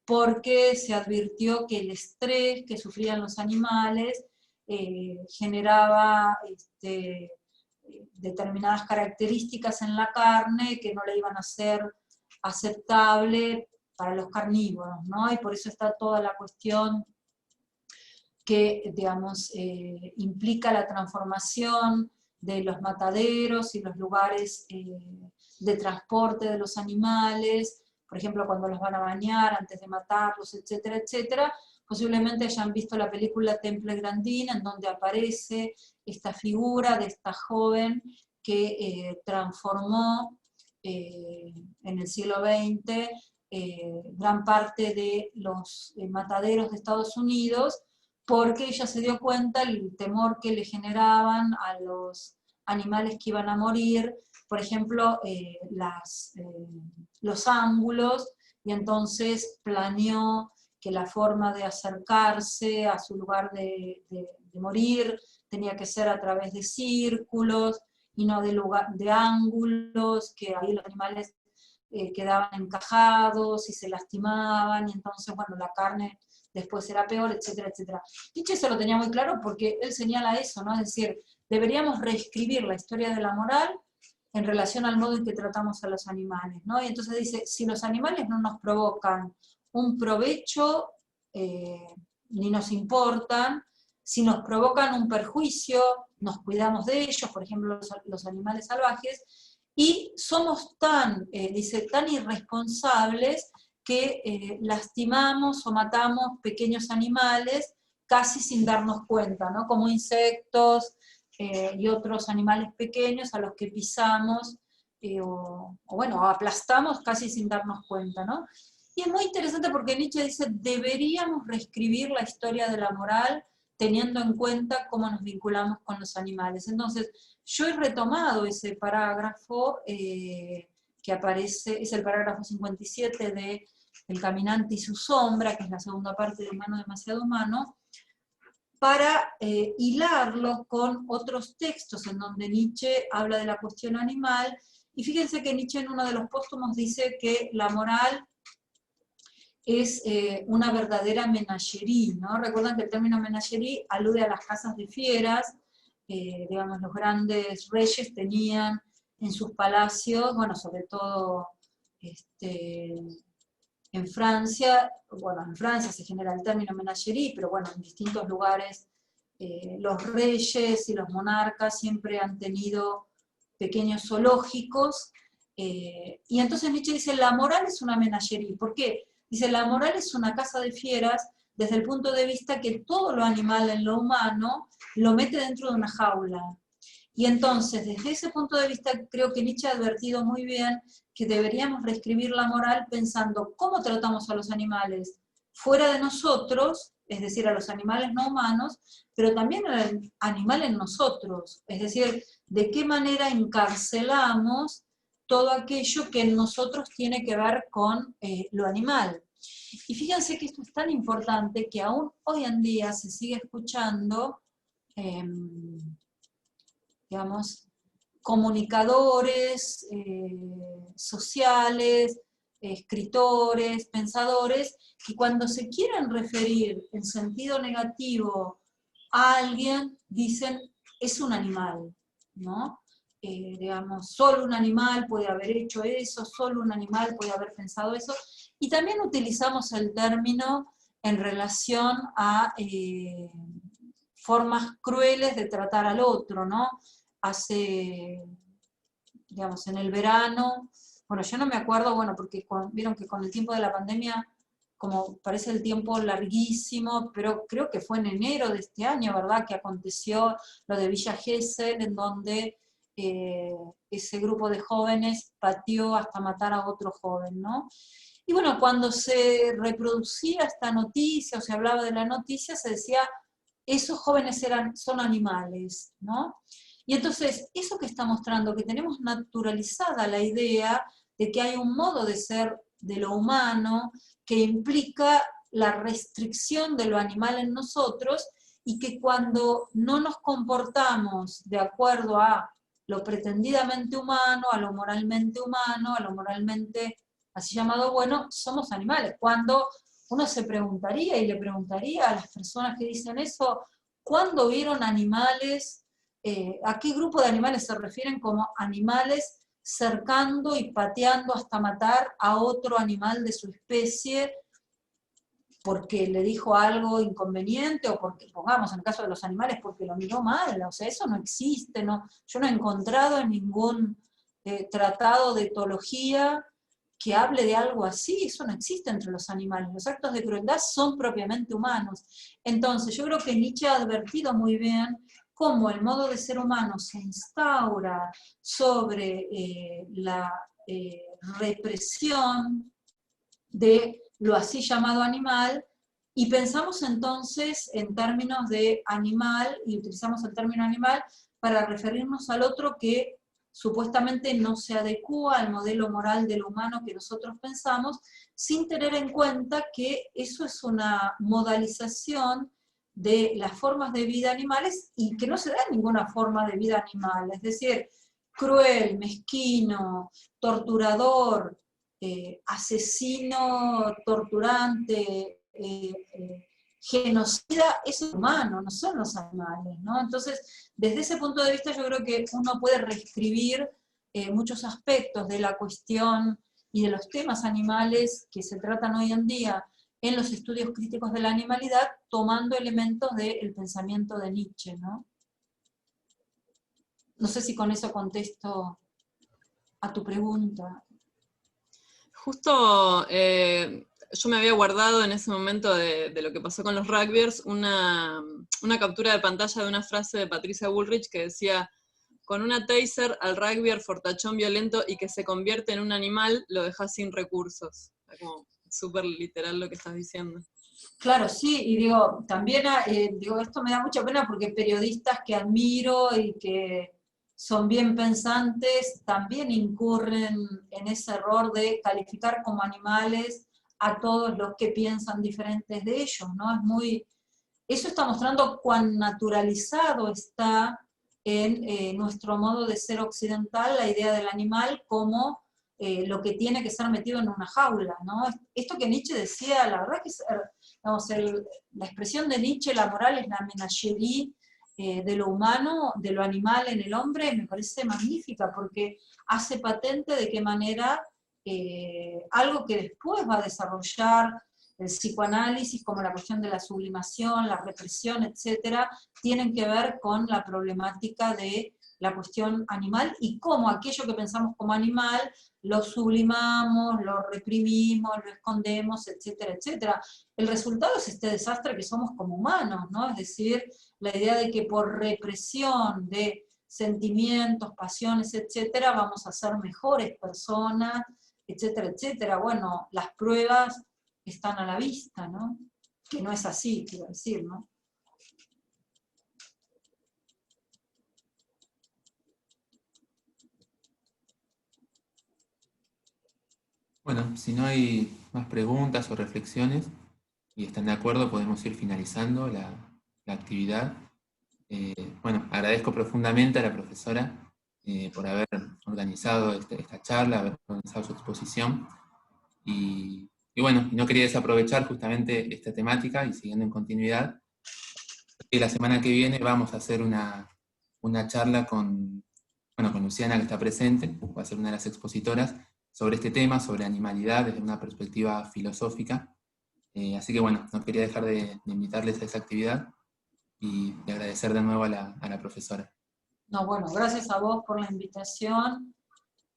porque se advirtió que el estrés que sufrían los animales generaba determinadas características en la carne que no le iban a ser aceptable para los carnívoros, ¿no? Y por eso está toda la cuestión que, digamos, implica la transformación de los mataderos y los lugares de transporte de los animales, por ejemplo, cuando los van a bañar antes de matarlos, etcétera, etcétera. Posiblemente hayan visto la película Temple Grandin, en donde aparece esta figura de esta joven que transformó en el siglo XX gran parte de los mataderos de Estados Unidos, porque ella se dio cuenta el temor que le generaban a los animales que iban a morir, por ejemplo, los ángulos, y entonces planeó que la forma de acercarse a su lugar de morir tenía que ser a través de círculos y no de ángulos, que ahí los animales quedaban encajados y se lastimaban, y entonces, bueno, la carne después era peor, etcétera, etcétera. Nietzsche se lo tenía muy claro porque él señala eso, ¿no? Es decir, deberíamos reescribir la historia de la moral en relación al modo en que tratamos a los animales, ¿no? Y entonces dice, si los animales no nos provocan un provecho, ni nos importan, si nos provocan un perjuicio, nos cuidamos de ellos, por ejemplo, los animales salvajes, y somos dice, tan irresponsables que lastimamos o matamos pequeños animales casi sin darnos cuenta, ¿no? Como insectos y otros animales pequeños a los que pisamos o aplastamos casi sin darnos cuenta, ¿no? Y es muy interesante porque Nietzsche dice, deberíamos reescribir la historia de la moral teniendo en cuenta cómo nos vinculamos con los animales. Entonces, yo he retomado ese parágrafo que aparece, es el parágrafo 57 de El caminante y su sombra, que es la segunda parte de Humano demasiado humano, para hilarlo con otros textos en donde Nietzsche habla de la cuestión animal. Y fíjense que Nietzsche en uno de los póstumos dice que la moral es una verdadera menagerie, ¿no? Recuerdan que el término menagerie alude a las casas de fieras, digamos, los grandes reyes tenían en sus palacios, bueno, sobre todo en Francia, bueno, en Francia se genera el término menagerie, pero bueno, en distintos lugares los reyes y los monarcas siempre han tenido pequeños zoológicos, y entonces Nietzsche dice, la moral es una menagerie. ¿Por qué? Dice, la moral es una casa de fieras desde el punto de vista que todo lo animal en lo humano lo mete dentro de una jaula. Y entonces, desde ese punto de vista, creo que Nietzsche ha advertido muy bien que deberíamos reescribir la moral pensando cómo tratamos a los animales fuera de nosotros, es decir, a los animales no humanos, pero también al animal en nosotros, es decir, de qué manera encarcelamos todo aquello que en nosotros tiene que ver con lo animal. Y fíjense que esto es tan importante que aún hoy en día se sigue escuchando, digamos, comunicadores sociales, escritores, pensadores, que cuando se quieren referir en sentido negativo a alguien, dicen, es un animal, ¿no? Digamos, solo un animal puede haber hecho eso, solo un animal puede haber pensado eso, y también utilizamos el término en relación a formas crueles de tratar al otro, ¿no? Digamos, en el verano, bueno, yo no me acuerdo, bueno, porque vieron que con el tiempo de la pandemia, como parece el tiempo larguísimo, pero creo que fue en enero de este año, ¿verdad?, que aconteció lo de Villa Gesell, en donde ese grupo de jóvenes pateó hasta matar a otro joven, ¿no? Y bueno, cuando se reproducía esta noticia, o se hablaba de la noticia, se decía, esos jóvenes son animales, ¿no? Y entonces, eso que está mostrando, que tenemos naturalizada la idea de que hay un modo de ser de lo humano que implica la restricción de lo animal en nosotros, y que cuando no nos comportamos de acuerdo a lo pretendidamente humano, a lo moralmente humano, a lo moralmente así llamado bueno, somos animales. Cuando uno se preguntaría y le preguntaría a las personas que dicen eso, ¿cuándo vieron animales? ¿A qué grupo de animales se refieren como animales cercando y pateando hasta matar a otro animal de su especie porque le dijo algo inconveniente, o porque, pongamos en el caso de los animales, porque lo miró mal? O sea, eso no existe, no, yo no he encontrado en ningún tratado de etología que hable de algo así, eso no existe entre los animales, los actos de crueldad son propiamente humanos. Entonces, yo creo que Nietzsche ha advertido muy bien cómo el modo de ser humano se instaura sobre la represión de lo así llamado animal, y pensamos entonces en términos de animal, y utilizamos el término animal para referirnos al otro que supuestamente no se adecúa al modelo moral de lo humano que nosotros pensamos, sin tener en cuenta que eso es una modalización de las formas de vida animales y que no se da en ninguna forma de vida animal, es decir, cruel, mezquino, torturador, asesino, torturante, genocida, es humano, no son los animales, ¿no? Entonces, desde ese punto de vista yo creo que uno puede reescribir muchos aspectos de la cuestión y de los temas animales que se tratan hoy en día en los estudios críticos de la animalidad, tomando elementos del pensamiento de Nietzsche, ¿no? No sé si con eso contesto a tu pregunta. Justo yo me había guardado en ese momento de lo que pasó con los rugbyers una captura de pantalla de una frase de Patricia Bullrich que decía: con una taser al rugbyer fortachón violento y que se convierte en un animal, lo dejas sin recursos. Como súper literal lo que estás diciendo. Claro, sí, y digo, también digo, esto me da mucha pena porque periodistas que admiro y que son bien pensantes también incurren en ese error de calificar como animales a todos los que piensan diferentes de ellos, ¿no? Es muy, eso está mostrando cuán naturalizado está en nuestro modo de ser occidental la idea del animal como lo que tiene que ser metido en una jaula, ¿no? Esto que Nietzsche decía, la verdad que es, digamos, la expresión de Nietzsche, la moral es la menagerie de lo humano, de lo animal en el hombre, me parece magnífica, porque hace patente de qué manera algo que después va a desarrollar el psicoanálisis, como la cuestión de la sublimación, la represión, etcétera, tienen que ver con la problemática de la cuestión animal y cómo aquello que pensamos como animal lo sublimamos, lo reprimimos, lo escondemos, etcétera, etcétera. El resultado es este desastre que somos como humanos, ¿no? Es decir, la idea de que por represión de sentimientos, pasiones, etcétera, vamos a ser mejores personas, etcétera, etcétera. Bueno, las pruebas están a la vista, ¿no? Que no es así, quiero decir, ¿no? Bueno, si no hay más preguntas o reflexiones y están de acuerdo, podemos ir finalizando la actividad. Bueno, agradezco profundamente a la profesora por haber organizado esta charla, haber organizado su exposición. Y bueno, no quería desaprovechar justamente esta temática y siguiendo en continuidad. La semana que viene vamos a hacer una charla con Luciana, que está presente, va a ser una de las expositoras, sobre este tema, sobre animalidad desde una perspectiva filosófica. Así que bueno, no quería dejar de invitarles a esa actividad y de agradecer de nuevo a la profesora. No, bueno, gracias a vos por la invitación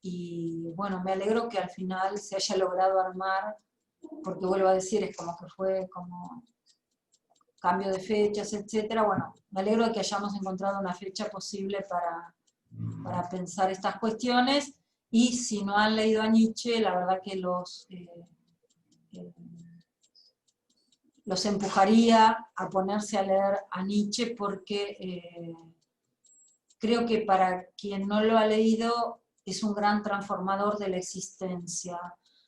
y bueno, me alegro que al final se haya logrado armar, porque vuelvo a decir, es como que fue como cambio de fechas, etcétera. Bueno, me alegro de que hayamos encontrado una fecha posible para pensar estas cuestiones, y si no han leído a Nietzsche, la verdad que los empujaría a ponerse a leer a Nietzsche, porque creo que para quien no lo ha leído es un gran transformador de la existencia,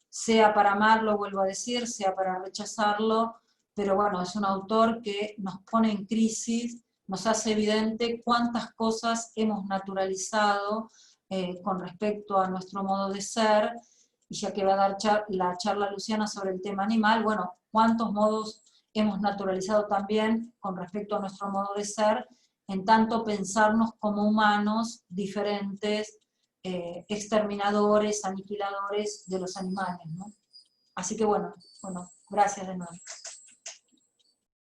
sea para amarlo, vuelvo a decir, sea para rechazarlo, pero bueno, es un autor que nos pone en crisis, nos hace evidente cuántas cosas hemos naturalizado con respecto a nuestro modo de ser, y ya que va a dar la charla Luciana sobre el tema animal, bueno, cuántos modos hemos naturalizado también con respecto a nuestro modo de ser, en tanto pensarnos como humanos diferentes, exterminadores, aniquiladores de los animales, ¿no? Así que bueno, gracias de nuevo.